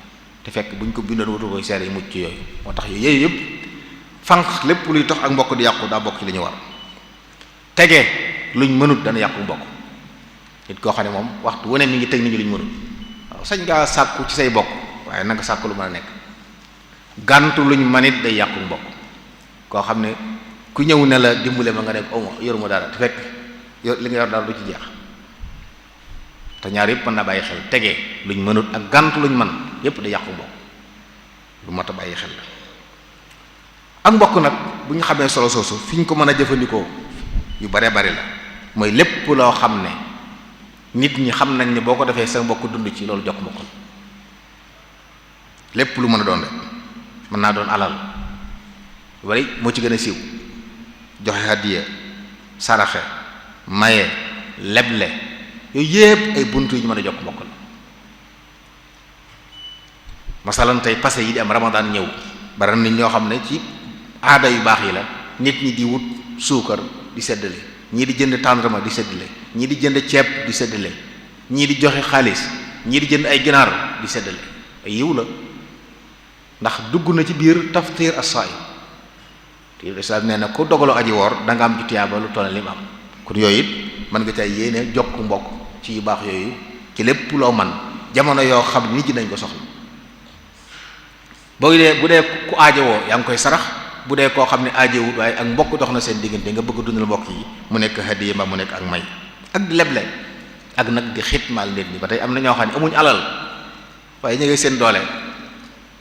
te fekk buñ ko bindoon wutal koy seere yi mucc ci yooyu moo tax yooyu yëpp fànq lépp luy tax ak mbokk di yàqu daa bokk ci li ñu war tege luñ mënut dana yàqu mbokk nit koo xam ne moom waxtu wane mi ngi teg nit ñi luñ mënut waaw sañ ngaa sàkku ci say bokk waaye nanga sàkku lu mën a nekk gàntu luñ manit day yàqu mbokk koo xam ne ku ñëw ne la dimbale ma nga ne ko yoruma dara te fekk li nga yor dara du ci jeex. te ñaar yëpp mën naa bàyyi xel tegee luñ mënut ak gàntu luñ mën yëpp da yàqu mbokk lu mat a bàyyi xel la. ak mbokk nag bu ñu xamee solo soosu fi ñu ko mën a jëfandikoo yu bare bari la mooy lépp loo xam ne nit ñi xam nañ ne boo ko defee sa mbokk dund ci loolu jokk mbokk lépp lu mën a doon rek mën naa doon alal wala moo ci gën a siiw joxe hadiya saraxe maye leble yooyu yépp ay buntu yu ñu mën a jokk mbokk la. masalan tey passé yi di am ramadan ñëw bari nit ñoo xam ne ci aada yu baax yi la nit ñi di wut suukar di seddale ñii di jënd tàndarma di seddale ñii di jënd ceeb di seddale ñii di joxe xaalis ñii di jënd ay ginaar di seddale ay yiw la ndax dugg na ci biir taftir as-sa'i te islam nee na ku dogaloo aji woor da nga am ci tiyaaba lu toll li mu am kon yooyu it mën nga cay yéene jokk mbokk ci yu baax yooyu ci lépp loo man jamono yoo xam nit ñi dañ ko soxla bu dee ku aajowoo yaa ngi koy sarax bu dee koo xam ne aajowut waaye ak mbokk dox na seen diggante nga bëgg dundal mbokk yi mu nekk hadiya mbaa mu nekk ak may ak di leble ak nag di xitmaal nit ñi ba tey am na ñoo xam ne amuñ alal waaye ñu ngi seen doole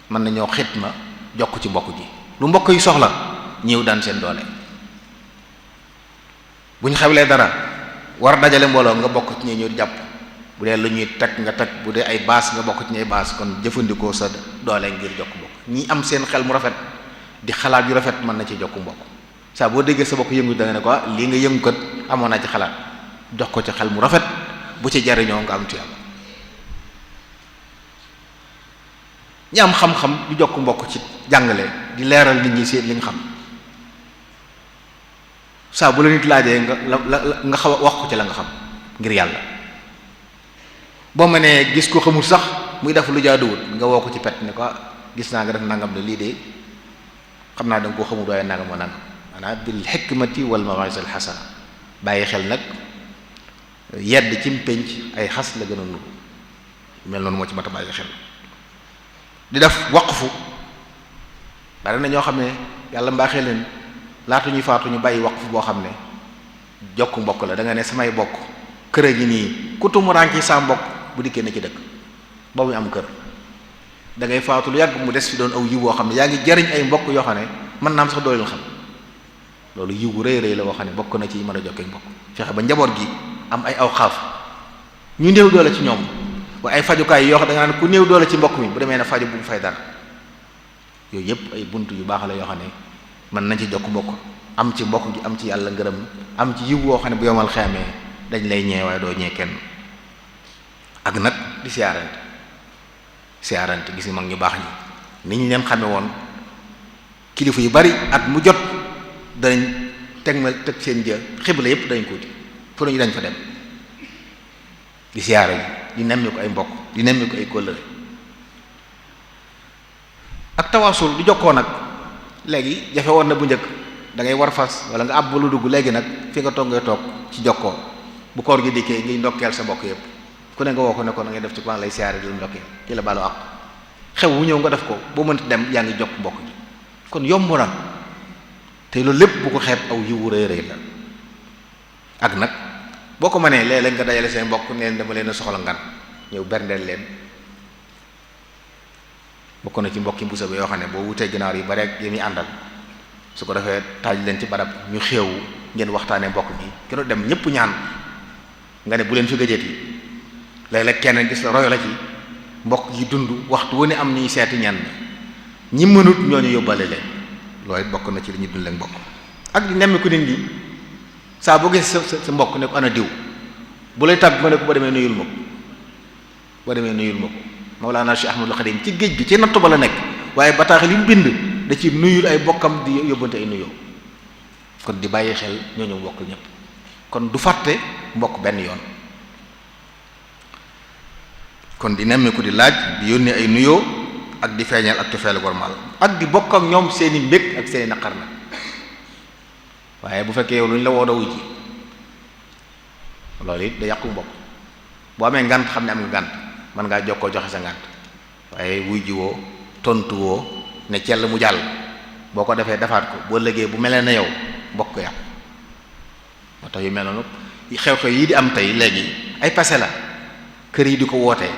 mën nañoo xitma jokk ci mbokk gi lu mbokk yi soxla ñëw daan seen doole bu ñu xewlee dara war dajale mbooloo nga bokk ci ñi ñëw di jàpp bu dee lu ñuy teg nga teg bu dee ay baas nga bokk ci ñay baas kon jëfandikoo sa doole ngir jokk mbokk ñi am seen xel mu rafet di xalaat yu rafet mën na ci jokk mbokk saa boo déggee sa bokk yëngu da nga ne ko lii nga yëngu kat amoon naa ci xalaat jox ko ci xel mu rafet bu ci jariñoo nga am tuyaaba. ñi am xam-xam di jokk mbokk ci jàngale di leeral nit ñi seen li nga xam saa bu la nit laajee nga xaw a wax ko ci la nga xam ngir yàlla boo ma nee gis ko xamul sax muy def lu jaaduwut nga woo ko ci pet ne ko gis naa nga def nangam de lii de xam naa da nga koo xamul waaye nangam wa nangam maanaam bil hikmati wal mawa'izati al hasana bàyyi xel nag yedd ci pénc ay xas la gën a nuru mel noonu moo ci mat a bàyyi xel di def waqfu bari na ñoo xam ne yàlla mbaaxee leen laata ñuy faatu ñu bàyyi waqfu boo xam ne jokk mbokk la da nga ne samay bokk kër a gi nii ku tumuraanke saa mbokk bu dikkee na ci dëkk ba muy am kër da ngay faatu lu yàgg mu des fi doon aw yiw woo xam ne yaa ngi jariñ ay mbokk yoo xam ne mën naa am sax doo leen xam loolu yiw bu rëy rëy la woo xam ne bokk na ci mën a jokkee mbokk fexe ba njaboot gi am ay aw xaaf ñu néew doole ci ñoom waaye ay fajukaay yoo xam da nga naan ku néew doole ci mbokk mi bu demee ne faju bu mu fay dara yooyu yëpp ay bunt yu baax la yoo xam ne mën nañ ci jokk mbokk am ci mbokk gi am ci yàlla ngërëm am ci yiw woo xam ne bu yomal xeamee dañ lay ñee waaye doo ñee kenn ak nag di siyaarante gis ni mag ñu baax ñi ni ñu leen xame woon kilifa yu bari at mu jot danañ teg seen jë xibla yëpp dañ ko wuti fu nañu dañ fa dem di siyaare yi di nemmi ko ay mbokk di nemmi ko ay kóllëre ak tawaasul di jokkoo nag léegi jafe woon na bu njëkk da ngay war fas wala nga àbb lu dugg léegi nag fi nga toog ngay toog ci jokkoo bu koor gi dikkee ngay ndokkeel sa mbokk yëpp ku ne nga woo ko ne ko na ngay def ci plan lay siyaare di la ndokkeel ki la baalu àq xew wu ñëw nga def ko boo mënti dem yaa ngi jokk mbokk gi kon yomb na te loolu lépp bu ko xeeb aw yiwu rëy rëy la ak nag boo ko mënee léeg-léeg nga dajale seen mbokk neen dama leen a soxla ngan ñëw berndeel leen bokk na ci mbokki mbusa bi yoo xam ne boo wutee ginaar yu bare ak yi muy àndal su ko defee taaj leen ci barab ñu xéewu ngeen waxtaanee mbokk gi kenn dem ñëpp ñaan nga ne bu leen fi gëjëti léeg-léeg kenn gis la royo la ci mbokk yi dund waxtu wu ne am ñuy seeti ñan ñi mënut ñooñu yóbbale leen loolu it bokk na ci li ñu dund leen mbokk ak di nemmiku nit ñi saa boo gis sa mbokk ne ko ana diw bu lay tàgg nga ne ko boo demee nuyul ma ko Mawlana Cheikh Ahmadul Khadim ci géej gi ci nattu ba la nekk waaye bataaxal yi mu bind da ci nuyul ay bokkam di yóbbante ay nuyoo kon di bàyyi xel ñooñu mbokk ñëpp kon du fàtte mbokk benn yoon kon di nemmeeku di laaj di yónnee ay nuyoo ak di feeñal ak cofeelu warmal ak di bokk ak ñoom seeni mbég ak seeni naqar nag waaye bu fekkee yow lu ñu la woo da wuy ji loolu it da yàqu mbokk boo amee ngant xam ne am nga ngant mën ngaa jokkoo joxe sa ngant waaye wuy ji woo tontu woo ne cell mu jàll boo ko defee defaat ko boo lëgee bu melee na yow mbokk yàqu. moo tax yu mel noonu xew-xew yi di am tey léegi ay passé la kër yi di ko wootee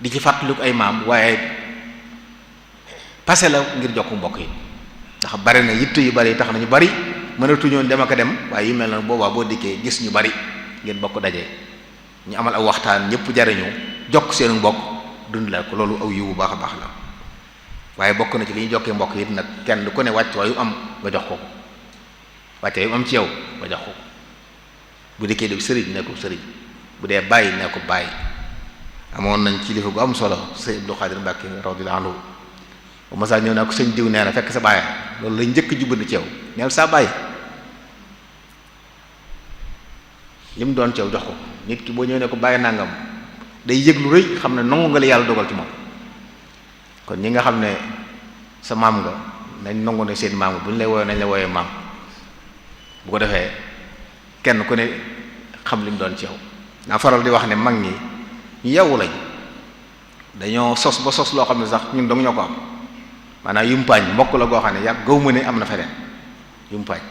di ci fàttaliku ay maam waaye passé la ngir jokk mbokk yi ndax bari na yitt yu bari tax nañu bari mënatuñoo dem ak a dem waaye yu mel noonu boobaa boo dikkee gis ñu bari ngeen bokk daje ñu amal aw waxtaan ñëpp jariñu jokk seenu mbokk dund la ko loolu aw yiwu baax a baax la waaye bokk na ci li ñu jokkee mbokk yi nag kenn ku ne wàcc waayu am nga jox ko ko wàcce yu am ci yow nga jox ko ko bu dikkee di sëriñ ne ko sëriñ bu dee bàyyi ne ko bàyyi amoon nañ kilifa gu am solo sëñ Abdou Khadir Mbacke radiyallahu anhu bu ma saa ñëw naa ko sëñ diw nee na fekk sa bàyyi loolu lañ njëkk jubbandi ci yow neel saa bàyyi li mu doon ci yow jox ko nit ki boo ñëwee ne ko bàyyi nangam day yëg lu rëy xam ne nangu nga li yàlla dogal ci moom kon ñi nga xam ne sa maam nga nañ nangu ne seen maam bu ñu lay woowee nañ la wooyee maam bu ko defee kenn ku ne xam li mu doon ci yow naa faral di wax ne mag ñi ñu yewwu lañ dañoo sos ba sos loo xam ne sax ñun dong ñoo ko am maanaam yumpaañ mbokk la goo xam ne yàgg gaw ma ne am na feneen yumpaañ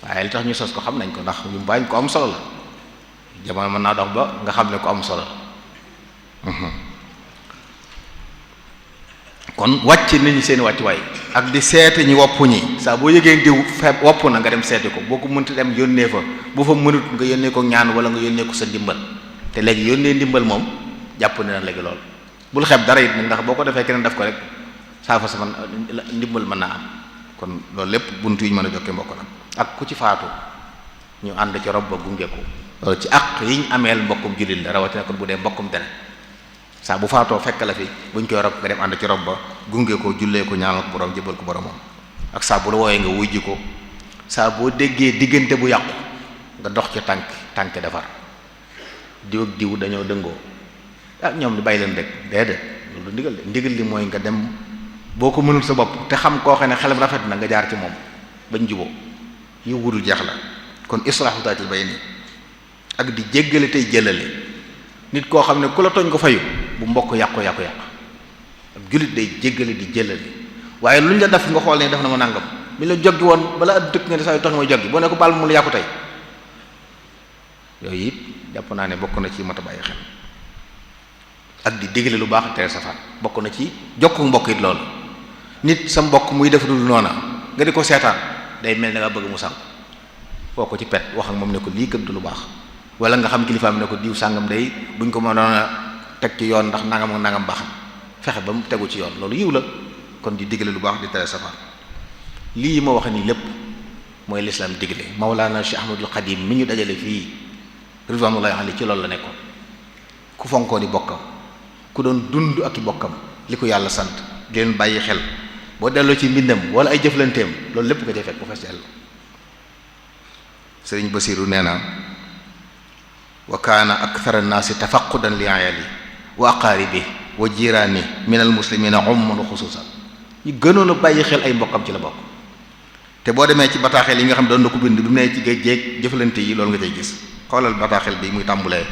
waaye li tax ñu sos ko xam nañ ko ndax yumpaañ ko am solo la jamono mën naa dox ba nga xam ne ko am solo la kon wàcc nañu seen wàccuwaay ak di seeti ñi wopp ñi saa boo yëgee diw feeb wopp na nga dem seeti ko boo ko mënti dem yónnee fa bu fa mënut nga yónnee ko ñaan wala nga yónnee ko sa ndimbal te léegi yónnee ndimbal moom jàpp ne na léegi lool bul xeeb dara it nag ndax boo ko defee keneen def ko rek saa fa sama ndimbal mën naa am kon loolu lépp buntu yi ñu mën a jokkee mbokk la ak ku ci faatu ñu ànd ci rob ba gunge ko loolu ci àq yi ñu ameel mbokkum jullit la rawatina kon bu dee mbokkum deret saa bu faatoo fekk la fi buñ koy rob nga dem ànd ci rob ba gunge ko jullee ko ñaanal ko borom jëbal ko boromam ak saa bu la wooyee nga wujji ko saa boo déggee diggante bu yàqu nga dox ci tànk defar diw ak diw dañoo dëngoo ah ñoom di bàyyi leen rek déedéet loolu ndigal de ndigal li mooy nga dem boo ko mënul sa bopp te xam koo xam ne xelam rafet na nga jaar ci moom bañ juboo yu wudul jeex la kon islaahu daatil bayni ak di jéggale tey jëlale nit koo xam ne ku la tooñ ko fayu bu mbokk yàqu ab jullit day jéggale di jëlale waaye luñ la def nga xool ne def na ma nàngam mi la joggi woon bala at dëkk nga ne saa yu tax may joggi boo ne ko baal mu la yàqu tey yooyu it jàpp naa ne bokk na ci mat a bàyyi xel ak di dégle lu baax tere safaan bokk na ci jokku mbokk it loolu nit sa mbokk muy def lu noona nga di ko seetaan day mel ne nga bëgg mu sànq boo ko ci pet wax ak moom ne ko lii kat du lu baax wala nga xam kilifaam ne ko diw sàngam day buñ ko mënoon a teg ci yoon ndax nangam ak nangam baax fexe ba mu tegu ci yoon loolu yiw la kon di digle lu baax di tere safaan lii ma wax nii lépp mooy lislaam digle Mawlana Cheikh Ahmadul Xadim mi ñu dajale fii ridwanullahi alayhi ci loolu la nekkoon ku fonkoon i bokkam ku doon dund ak i bokkam li ko yàlla sant di leen bàyyi xel boo delloo ci mbindam wala ay jëflanteem loolu lépp nga cay fekk bu fees dell Sëriñ Basiru nee na wa kaana akthara annaasi tafaqudan li ayali wa aqaaribi wa jiraani min al muslimina umman wa xusuusan ñu gënoon a bàyyi xel ay mbokkam ci la bokk te boo demee ci bataaxel yi nga xam doon na ko bind bi mu ne ci géej géej jëflante yi loolu nga cay gis xoolal bataaxel bi muy tàmbulee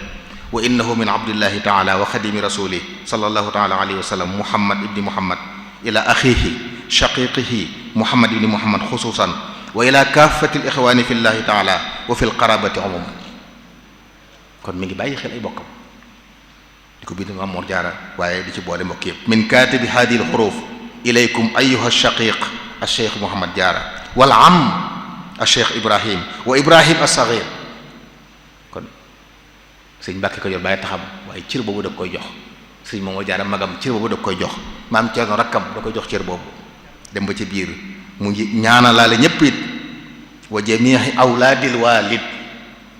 wa innahu min abdillahi taala wa xadimi rasuli sallallahu taala alayhi wa sallam muhammad ibni muhammad ila axihi shaqiqihi muhammad ibni muhammad xusuusan wa ila kaafati al ixwaani fi llahi taala wa fi l qarabati umuman kon mi ngi bàyyi xel ay bokkam di ko bind Maam Mor Jaara waaye di ci boole mbokk yëpp min kaatibi haadihi al xuruf ilaykum ayuha shaqiq al cheikh Muhammad Jaara wal am al cheikh Ibrahim wa Ibrahim al saghir kon sëñ Mbàkke ko jot bàyyi taxam waaye cër boobu da koy jox sëñ Maam Mor Jaara magam cër boobu da koy jox maam Ceerno rakkam da koy jox cër boobu dem ba ci biir mu ngi ñaanalaale ñëpp it wa jamiihi awlaadil waalid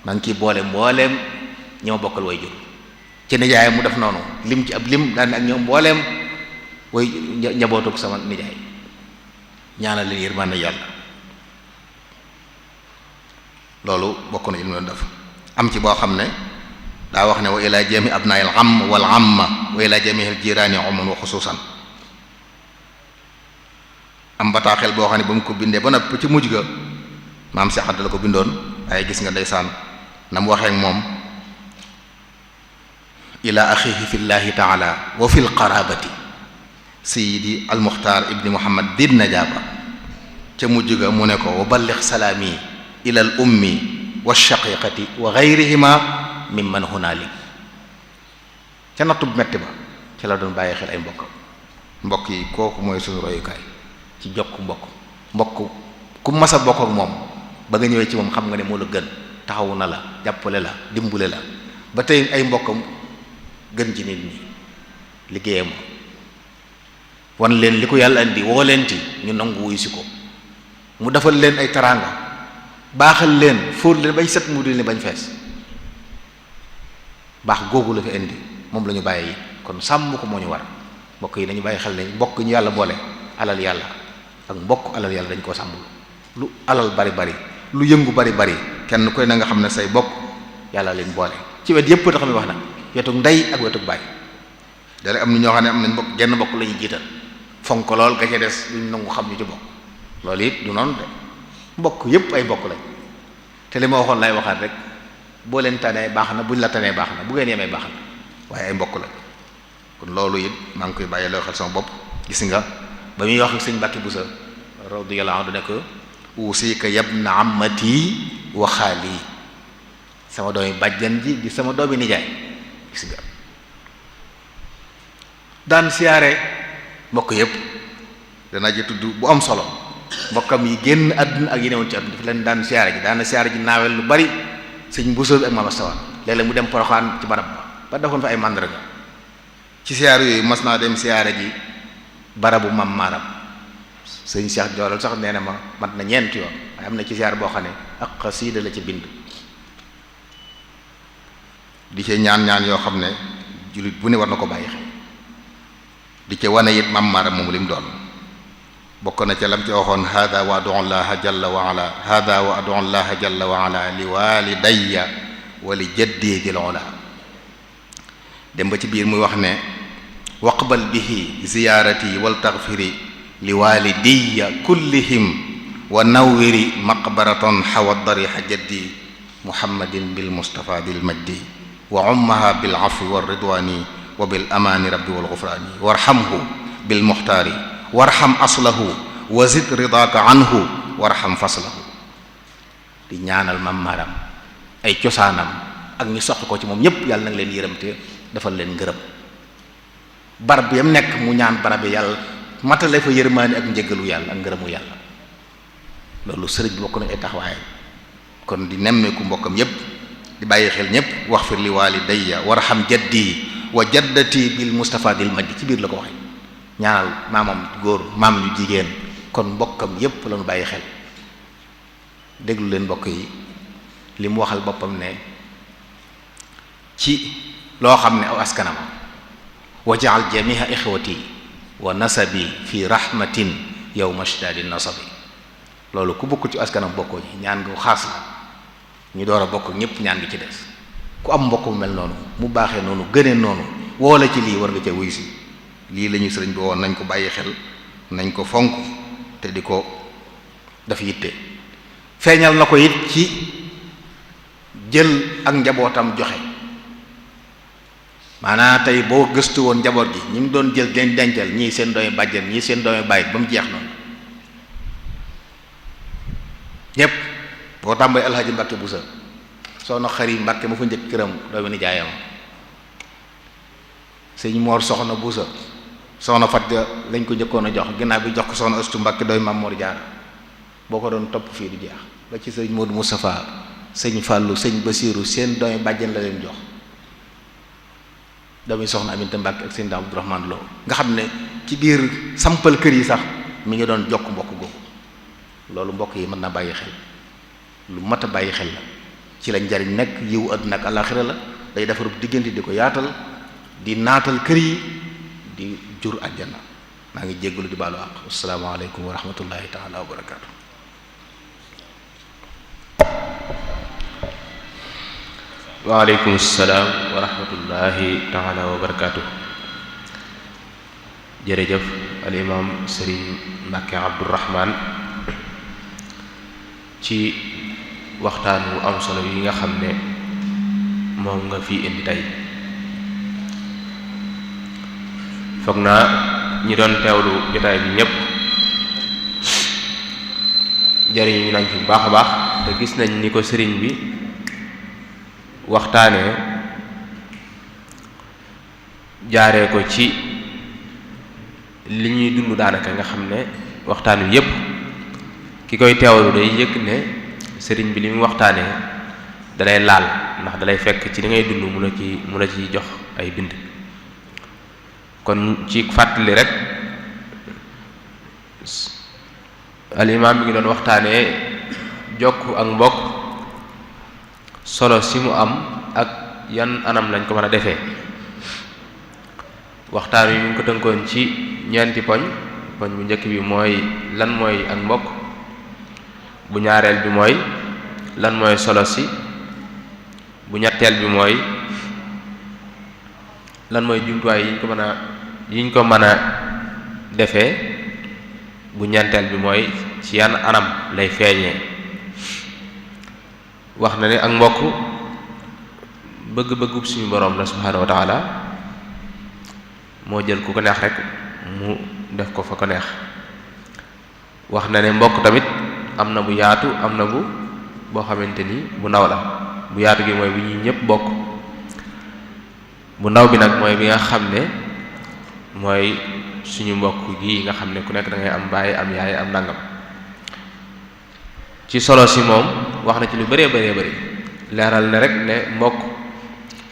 maa ngi ciy boole mbooleem ñi ma bokkal way jur ci nijaay mu def noonu lim ci ab lim daan ak ñoom mbooleem way njabootug sama nijaay ñaanal leen yërmande yàlla loolu bokk na ci li mu doon def am ci boo xam ne daa wax ne wa ila jami abnail am wal amma wa ila jamihil jiraani umuman wa xusuusan am bataaxel boo xam ne ba mu ko bindee ba noppi ci mujj ga maam Seex Anta la ko bindoon waaye gis nga ndeysaan na mu waxee ak moom ila axihi fi llahi taala wa fi lqarabati sayidi almuxtaar ibni muhammad din najaaba ca mujj ga mu ne ko wa balligh salaami ila al ummi wa shaqiqati wa gayrihima mimman hunalik ca nattu bu metti ba ci la doon bàyyi xel ay mbokkam. mbokk yi kooku mooy suñu royukaay ci jokk mbokk ku mas a bokk ak moom ba nga ñëwee ci moom xam nga ne moo la gën, taxawu na la, jàppale la, dimbule la ba tey ay mbokkam gën ci nit ñi liggéeyam wan leen li ko yàlla indi woo leen ci ñu nangu wuyu si ko, mu defal leen ay teraanga, baaxal leen, fóor leen bañ set mu di leen bañ fees. baax googu la fi indi moom la ñu bàyyi kon sàmm ko moo ñu war. mbokk yi dañu bàyyi xel ne mbokk ñu yàlla boole alal yàlla ak mbokk alal yàlla dañ koo sàmm. lu alal bari bari lu yëngu bari bari kenn koy na nga xam ne say bokk yàlla leen boole ci wet yépp tax mi wax nag wetug ndey ak wetug baay. dara am na ñoo xam ne am nañ mbokk genn mbokk la ñuy jiital fonk ko lool ga ca des duñ nangu xam ñu ci bokk. loolu it du noonu de mbokk yépp ay mbokk lañ te li ma waxoon lay waxaat rek boo leen tanee baax na buñ la tanee baax na bu ngeen yemee baax na waaye ay mbokk lañ. kon loolu it maa ngi koy bàyyi loo xel sama bopp. gis nga ba muy wax ak sëñ Mbàkke Buso radiyallahu anhu ne ko usika yabna ammati wa xaali, sama doomi bàjjan ji di sama doomi nijaay. gis nga daan siyaare mbokk yépp danaa ji tudd bu am solo mbokkam yi génn àdduna ak yi newoon ci àdduna dafa leen daan siyaare ji daana siyaare ji naawel lu bari sëñ Buso bi ak Maam Astawa léeg-léeg mu dem Poroxaan ci barab ba defoon fa ay màndarga. ci siyaar yooyu mas naa dem siyaare ji barabu mam maaram sëñ Cheikh Joolal sax nee na ma mat na ñeent yoon waaye am na ci siyaar boo xam ne ak xasiida la ci bind di ci ñaan yoo xam ne jullit bu ne war na ko bàyyi xel di ci wane it mam maaram moom li mu doon. bokk na ca lam ci waxoon hada wa adu llaha jalla wa ala hada wa adu llaha jalla wa ala li walidayya wa li jaddi dil ula. dem ba ci biir muy wax ne waqbal bihi ziyaarati wal taghfiri li walidayya kullihim wa nawwiri maqbaratan xawat dariha jaddi muhammadin bil mustafa dil majdi wa ummaha bil afwi war ridwani wa bil amani rabbi wal ghufrani warhamhu bil muxtaari warham aslahu wa zid ridaka anhu warham faslahu. di ñaanal mam maram ay cosaanam ak ñi soxla ko ci moom ñépp yàlla nag leen yërëm te defal leen ngërëm. barab yam nekk mu ñaan barab yi yàlla matale fa yërmaani ak njëgalu yàlla ak ngërëmu yàlla. loolu sëriñ bi bokk na ay taxawaay kon di nemmeeku mbokkam yépp di bàyyi xel ñépp wax fir li walidayya warham jaddi wa jaddati bil mustafa dil majdi ci biir la ko waxee ñaanal maamam góor maam ñu jigéen kon mbokkam yépp lañu bàyyi xel. déglu leen mbokk yi li mu waxal boppam ne ci loo xam ne aw askanam wajaal jamiha ixwati wa nasabi fi rahmatin yawma shdadi nasabi. loolu ku bokk ci askanam bokkoo ji ñaan nga xaas la ñu door a bokk ñépp ñaan gi ci des. ku am mbokk mu mel noonu mu baaxee noonu gënee noonu woo la ci lii war nga ca wuy si. lii la ñu sëriñ bi woon nañ ko bàyyi xel nañ ko fonk te di ko daf yitte. feeñal na ko it ci jël ak njabootam joxe maanaam tey boo gëstu woon njaboot gi ñi mu doon jël den dencal ñii seen doomi bàjjen ñii seen doomi bàyyi ba mu jeex noonu ñépp boo tàmbali alxaaji Mbàkke Buso soxna Xari Mbàkke ma fa njëkk këram doomi nijaayam sëñ Moor soxna Buso soxna Fat lañ ko njëkkoon a jox ginnaaw bi jox ko soxna Astu Mbàkke doomi Maam Moor Jaara boo ko doon topp fii du jeex ba ci sëñ Moodu Mustafaa sëñ Fàllu sëñ Basiiru seen doomi bàjjen la leen jox doomi soxna Aminta Mbàkke ak sëñ Daam Abdurahmaan Lo nga xam ne ci biir sampal kër yi sax mi ngi doon jokk mbokk googu. loolu mbokk yi mën na bàyyi xel lu mat a bàyyi xel la ci la njariñ nekk yiw àdduna ak àllaaxira la day defarub diggante di ko yaatal di naatal kër yi di jur àjjana. maa ngi jéggalu di baalu àq. asalaamaaleykum wa rahmatullahi taala wa barakaatu. waaleykum salaam wa rahmatullahi taala wa barakaatu. jërëjëf al imam Sëriñ Mbàkke Abdourahman ci waxtaan wu am solo yi nga xam ne moom nga fi indi tey. foog naa ñi doon teewlu jotaay bi ñépp jariñu nañ ci bu baax a baax te gis nañ ni ko sëriñ bi waxtaanee jaaree ko ci li ñuy dund daanaka nga xam ne waxtaan wi yépp ki koy teewlu day yëg ne sëriñ bi li mu waxtaanee dalay laal ndax dalay fekk ci li ngay dund mu la ci jox ay bind. kon ci fàttali rek al imaam mi ngi doon waxtaanee jokk ak mbokk solo si mu am ak yan anam lañ ko mën a defee. waxtaan wi mu ngi ko tënkoon ci ñeenti poñ bu njëkk bi mooy lan mooy ak mbokk, bu ñaareel bi mooy lan mooy solo si, bu ñetteel bi mooy lan mooy jumtuwaay yiñ ko mën a defee, bu ñeenteel bi mooy ci yan anam lay feeñee. wax na ne ak mbokk bëgg-bëggub suñu boroom la subhaanahu wa taala, moo jël ku ko neex rek mu def ko fa ko neex. wax na ne mbokk tamit am na bu yaatu am na boo xamante ni bu ndaw la. bu yaatu gi mooy bu ñuy ñëpp bokk, bu ndaw bi nag mooy bi nga xam ne mooy suñu mbokk gi nga xam ne ku nekk da ngay am baay am yaay am nangam. ci solo si moom wax na ci lu bëree bari leeral ne rek ne mbokk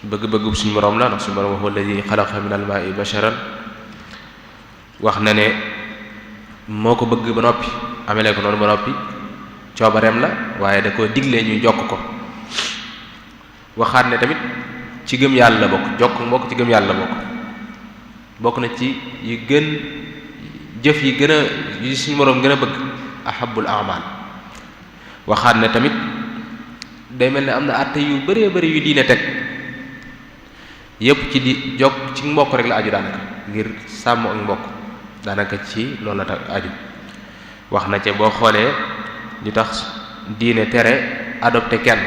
bëgg-bëggub suñu borom la, ndax suñu borom huwa alladi xalaqa min al-maa'i basharan. wax na ne moo ko bëgg ba noppi amele ko noonu ba noppi coobareem la, waaye da ko digle ñu jokk ko. waxaat ne tamit ci gëm yàlla la bokk, jokk mbokk ci gëm yàlla la bokk na ci jëf yi suñu borom gën a bëgg, ahabbul a'mal. waxaat ne tamit day mel ne am na àtte yu bëree bëri yu diine teg yépp ci di jokk ci mbokk rek la aju daanaka, ngir sàmm ak mbokk daanaka ci loolu la tax aju. wax na ca boo xoolee li tax diine tere adopté kenn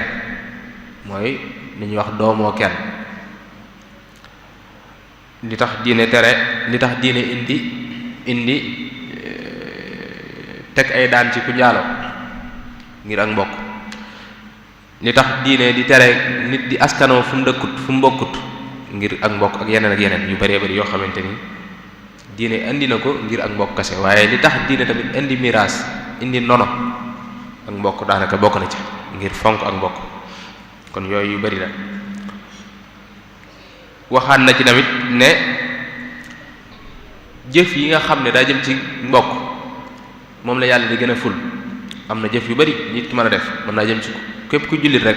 mooy li ñuy wax doomoo kenn, li tax diine indi teg ay daan ci ku njaaloo ngir ak mbokk, li tax diine di tere nit di askanoo fu mu dëkkut fu mu bokkut ngir ak mbokk, ak yeneen yu bëree bëri yoo xamante ni diine indi na ko ngir ak mbokk kese. waaye li tax diine tamit indi miraas indi nono ak mbokk daanaka bokk na ci ngir fonk ak mbokk. kon yooyu yu bari la. waxaat na ci tamit ne jëf yi nga xam ne daa jëm ci mbokk moom la yàlla di gën a ful. am na jëf yu bari nit ki mën a def, mën naa jëm ci képp ku jullit rek,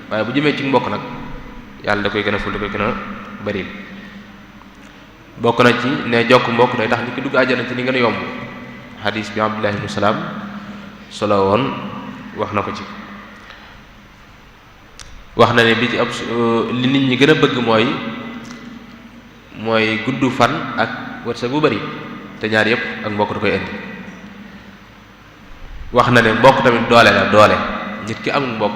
waaye bu jëmee ci mbokk nag yàlla da koy gën a ful, da koy gën a bari. bokk na ci ne jokk mbokk day tax nit ki dugg àjjana ci ni gën a yomb. xadiis bi Abdullah ibn Salaam solo woon wax na ko ci. wax na ne bi ci li nit ñi gën a bëgg mooy gudd fan ak wërsëg bu bari, te ñaar yépp ak mbokk da koy indi. wax na ne mbokk tamit doole la, doole nit ki amul mbokk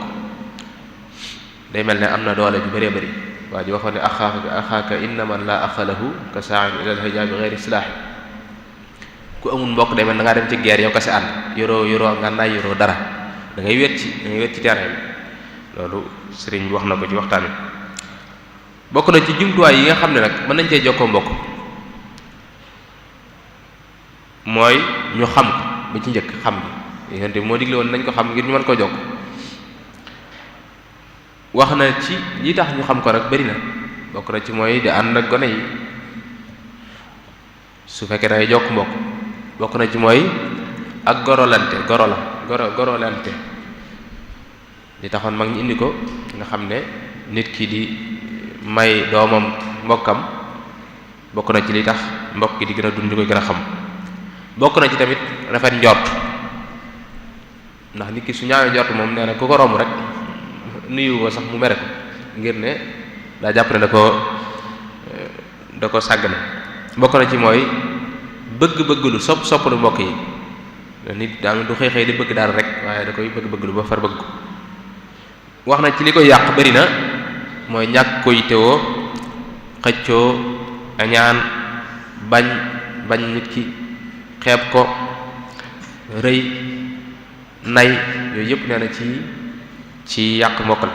day mel ne am na doole ju bëree bëri. waa ji waxoon ne axaaka inna man laa axa lahu ka sa'in ila al-hijaabi ghayri silaahi. ku amul mbokk day mel da ngaa dem ci guerre yow kese ànd, yoroo ngànnaay, yoroo dara, da ngay wét ci terrain bi. loolu sëriñ bi wax na ko ci waxtaan wi. bokk na ci jumtuwaay yi nga xam ne nag mën nañ cee jokkoo mbokk mooy ñu xam ko ba ci njëkk xam gi yonent bi moo digle woon nañ ko xam ngir ñu mën ko jokk. wax na ci li tax ñu xam ko nag bari na. bokk na ci mooy di ànd ak gone yi su fekkee day jokk mbokk. bokk na ci mooy ak gorolante li taxoon mag ñi indi ko nga xam ne nit ki di may doomam mbokkam bokk na ci li tax mbokk gi di gën a dund, ñu koy gën a xam. bokk na ci tamit rafet njort, ndax nit ki su ñaawee njort moom nee na ku ko romb rek nuyu ko sax mu mere ko ngir ne daa jàpp ne da ko sàgg na. bokk na ci mooy bëgg-bëgglu soppalu mbokk yi. nit daa du xëy di bëgg daal rek, waaye da koy bëgg-bëgglu ba far bëgg ko. wax na ci li koy yàq bari na, mooy ñàkk koy teewoo, xëccoo, añaan, bañ nit ki, xeeb ko, rëy, nay yooyu yëpp nee na ci yàq mbokk la.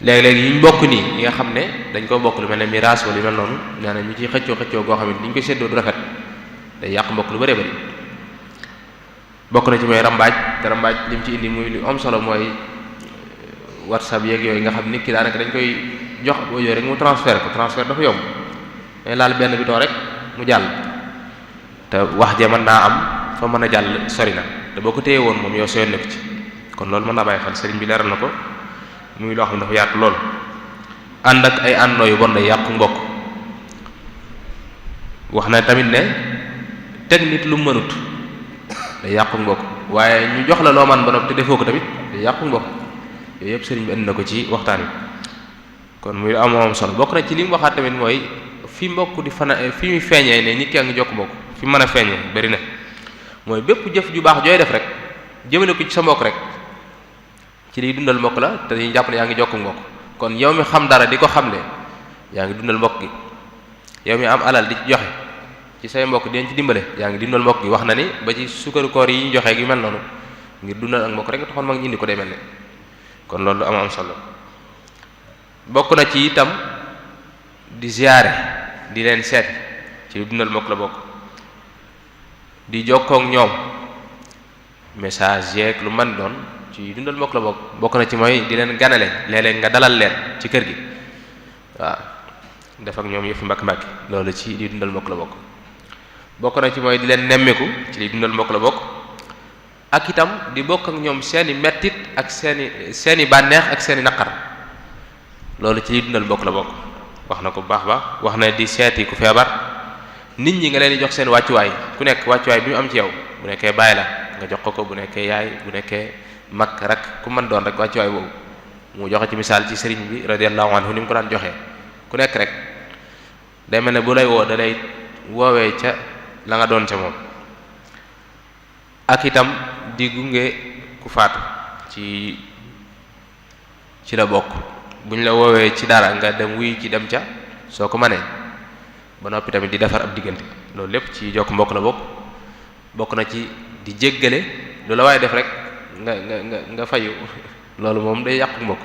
léegi-léegi yi ñu bokk nii yi nga xam ne dañ ko bokk lu mel ne miraas wala yu mel noonu nee na ñu ciy xëccoo goo xam ne ni ñu koy séddoo du rafet day yàq mbokk lu bëree bëri. bokk na ci mooy rambaaj te rambaaj li mu ci indi muy lu am solo mooy whatsapp yeeg yooyu nga xam nit ki daanaka dañ koy jox boo yooyu rek mu transfert dafa yomb mais laal benn bouton rek mu jàll te wax je mën naa am fa mën a jàll sori na te boo ko téye woon moom yow soo nekk ci kon loolu mën naa bàyyi xel sëriñ bi leeral na ko muy loo xam ne dafa yaatu lool. ànd ak ay àndoo yu bon day yàqu mbokk wax na tamit ne teg nit lu mënut day yàqu mbokk waaye ñu jox la loo man ba noppi te defoo ko tamit day yàqu mbokk yooyu yëpp sëriñ bi indi na ko ci waxtaan wi kon muy am solo. bokk na ci li mu waxaat tamit mooy fi mbokk di fi muy feeñee ne nit ki a ngi jokk mbokk fi mën a feeñee bari na mooy bépp jëf ju baax jooy def rek jëmale ko ci sa mbokk rek ci liy dundal mbokk la te dañuy jàpp ne yaa ngi jokk mbokk. kon yow mi xam dara di ko xamle yaa ngi dundal mbokk gi yow mi am alal di ci joxe ci say mbokk di leen ci dimbale yaa ngi dundal mbokk gi. wax na ni ba ci sukkaru koor yi ñu joxe gi mel noonu ngir dundal ak mbokk rek nga taxoon mag ñi indi ko day mel ne kon loolu am solo. bokk na ci itam di ziyaare di leen seet ci dundal mbokk la bokk di jokkook ñoom message yeeg lu man doon ci dundal mbokk la bokk na ci mooy di leen ganale léeg-léeg nga dalal leen ci kër gi waaw def ak ñoom yëfu mbakk-mbakki loolu ci di dundal mbokk la bokk na ci mooy di leen nemmiku ci li dundal mbokk la bokk ak itam di bokk ak ñoom seeni mettit ak seeni bànneex ak seeni naqar loolu ci li dundal mbokk la bokk. wax na ko bu baax wax na di seeti ku feebar nit ñi nga leen di jox seen wàccuwaay ku nekk wàccuwaay bi mu am ci yow bu nekkee baay la nga jox ko bu nekkee yaay bu nekkee mag rek ku mën doon rek wàccuwaay boobu mu joxe ci misaal ci sëriñ bi radiyallahu anhu ni mu ko daan joxee ku nekk rek day mel ne bu lay woo da lay woowee ca la nga doon ca moom. ak itam di gunge ku faatu ci la bokk buñ la woowee ci dara nga dem wuy ci dem ca soo ko manee ba noppi tamit di defar ab diggante loolu lépp ci jokk mbokk la bokk na ci di jéggale lu la waaye def rek nga fayu loolu moom day yàqu mbokk.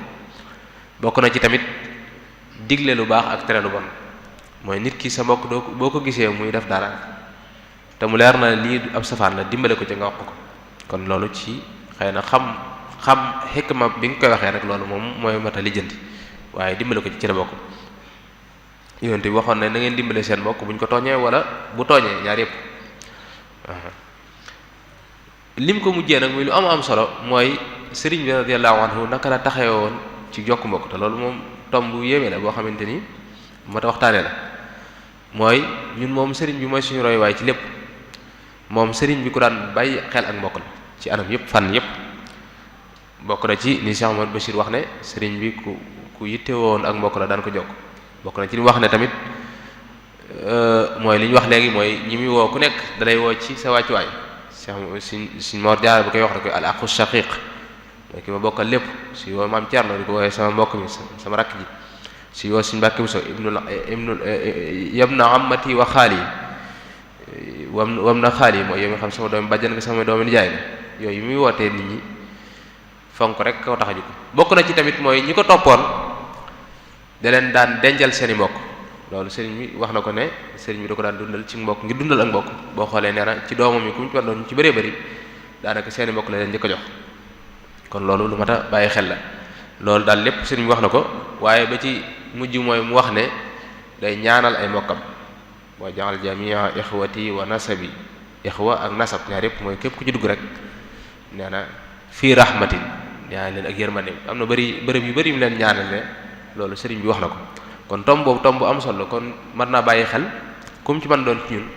bokk na ci tamit digle lu baax ak tere lu bon mooy nit ki sa mbokk boo ko gisee muy def dara te mu leer na lii ab safaan la dimbale ko ci nga wax ko kon loolu ci xëy na xam xikma bi nga koy waxee rek loolu moom mooy mata lijjanti waaye dimbale ko ci la bokk. yonent bi waxoon ne na ngeen dimbale seen mbokk buñ ko tooñee wala bu tooñee ñaar yëpp. lim ko mujjee nag muy lu am solo mooy sëriñ bi radiyallahu anhu naka la taxawee woon ci jokk mbokk te loolu moom tomb bu yéeme la boo xamante ni moo tax waxtaanee la mooy ñun moom sëriñ bi mooy suñu roy waaye ci lépp moom sëriñ bi ku daan bàyyi xel ak mbokk la ci anam yëpp fànn yëpp. bokk na ci ni Cheikh Ahmad Bachir wax ne sëriñ bi ku yitte woon ak mbokk la daan ko jokk. bokk na ci li mu wax ne tamit mooy li ñu wax léegi mooy ñi muy woo ku nekk dalay woo ci sa wàccuwaay Sëriñ Mor Jaara bu koy wax da koy al aqu shaqiq mooy ki ma bokkal lépp si woo maam Cerno di ko wooyee sama mbokk mi sama rakk ji si woo Sëriñ Mbàkke Buso yabna ammati wa xaali wam na xaali mooy yow mi xam sama doomi bàjjan nga sama doomi nijaay nga yooyu muy wootee nit ñi fonk rek kaw tax a jóg. bokk na ci tamit mooy ñi ko toppoon da leen daan dencal seeni mbokk loolu sëriñ bi wax na ko ne sëriñ bi da ko daan dundal ci mbokk ngir dundal ak mbokk boo xoolee nee na ci doomam yi ku mu ci war doon ci bëree bëri daanaka seeni mbokk la leen njëkk a jox kon loolu lu mat a bàyyi xel la. loolu daal lépp sëriñ bi wax na ko waaye ba ci mujj mooy mu wax ne day ñaanal ay mbokkam wa jaal jamia ixwati wa nasabi ixwa ak nasab ñaar yëpp mooy képp ku ci dugg rek nee na fii rahmatin ñaanal leen ak yërmande am na bërëb yu bëri mu leen ñaanal ne loolu sëriñ bi wax na ko kon tomb boobu tomb bu am solo kon mën naa bàyyi xel kum ci mën doon ci ñun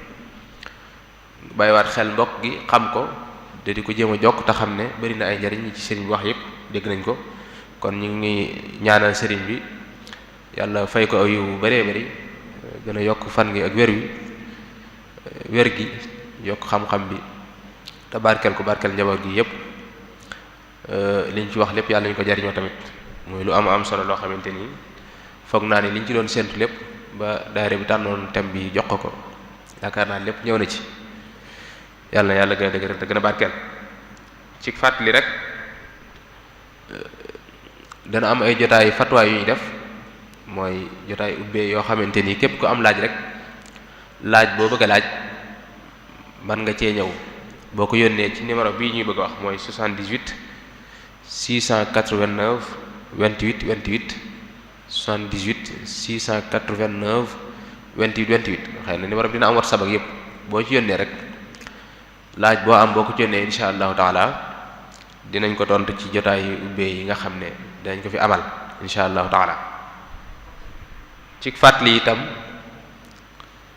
bàyyiwaat xel mbokk gi xam ko te di ko jéem a jokk te xam ne bëri na ay njariñ ñi ci sëriñ bi wax yëpp dégg nañ ko kon ñu ngi ñaanal sëriñ bi yàlla fay ko aw yu bëree bëri gën a yokk fan gi ak wér gi yokk xam-xam bi te barkeel ko barkeel njaboot gi yëpp liñ ci wax lépp yàlla ñu ko jariñoo tamit muy lu am solo loo xamante ni foog naa ni liñ ci doon séntu lépp ba daayira bi tànnoon thème bi jox ko yaakaar naa lépp ñëw na ci yàlla na yàlla gën a dëgëral te gën a barkeel ci fàttali rek dana am ay jotaay fatwa yu ñu def mooy jotaay ubbee yoo xamante ni képp ku am laaj rek laaj boo bëgg a laaj man nga cee ñëw boo ko yónnee ci numéro bii ñuy bëgg a wax mooy 78 689 28 28 78 689 28 28 xëy na numéro bi dina am WhatsApp ak yëpp boo ci yónnee rek laaj boo am boo ko ci yónnee insha allahu taala dinañ ko tontu ci jotaay yu ubbee yi nga xam ne dinañ ko fi amal insha allahu taala. ci fàttali itam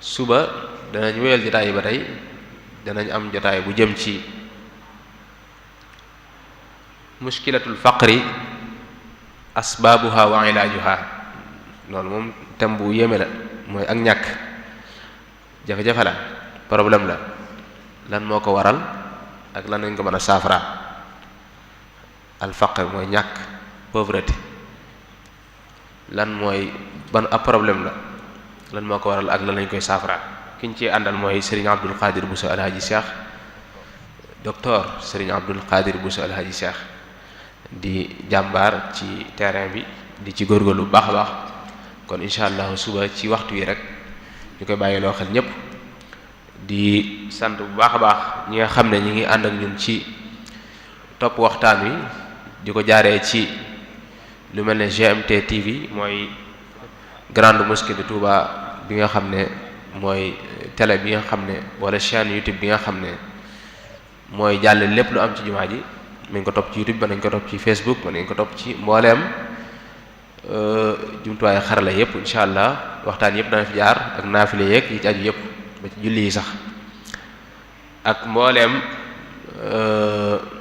suba danañ wéyal jotaay yi ba tey danañ am jotaay bu jëm ci mushkilatul faqri asbaabuha wa ilaajuha loolu moom thème bu yéeme la mooy ak ñàkk jafe-jafe la problème la lan moo ko waral ak lan lañ ko mën a saafara al faqr mooy ñàkk pauvreté lan mooy ban ab problème la lan moo ko waral ak lan lañ koy saafara kiñ ci àndal mooy Serigne Abdul Qadir Bousso Alhaji Cheikh docteur Serigne Abdul Qadir Bousso Alhaji Cheikh di jàmbaar ci terrain bi di ci góorgóorlu bu baax a baax kon incha allah suba ci waxtu yi rek ñu koy bàyyi loo xel ñépp di sant bu baax a baax ñi nga xam ne ñi ngi ànd ak ñun ci topp waxtaan wi di ko jaaree ci lu mel ne GMT TV mooy grande mosquée de Touba bi nga xam ne mooy télé bi nga xam ne wala chaîne YouTube bi nga xam ne mooy jàll lépp lu am ci jumaa ji mën nañ ko topp ci YouTube mën nañ ko topp ci Facebook mën nañ ko topp ci mbooleem jumtuwaay xarala yépp insha allah waxtaan yépp dana fi jaar ak naafile yeeg yi ci aju yépp ba ci julli yi sax ak mbooleem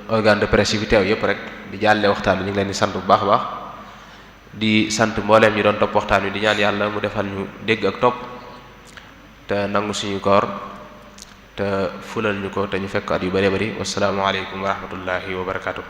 organe de presse yi fi teew yépp rek di jàlle waxtaan wi ñu ngi leen di sant bu baax a baax di sant mbooleem ñu doon topp waxtaan wi di ñaan yàlla mu defal ñu dégg ak topp te nangu suñu koor te fulal ñu ko te ñu fekk at yu bëree bëri wassalaamu aleykum wa rahmatullahi wa barakatuh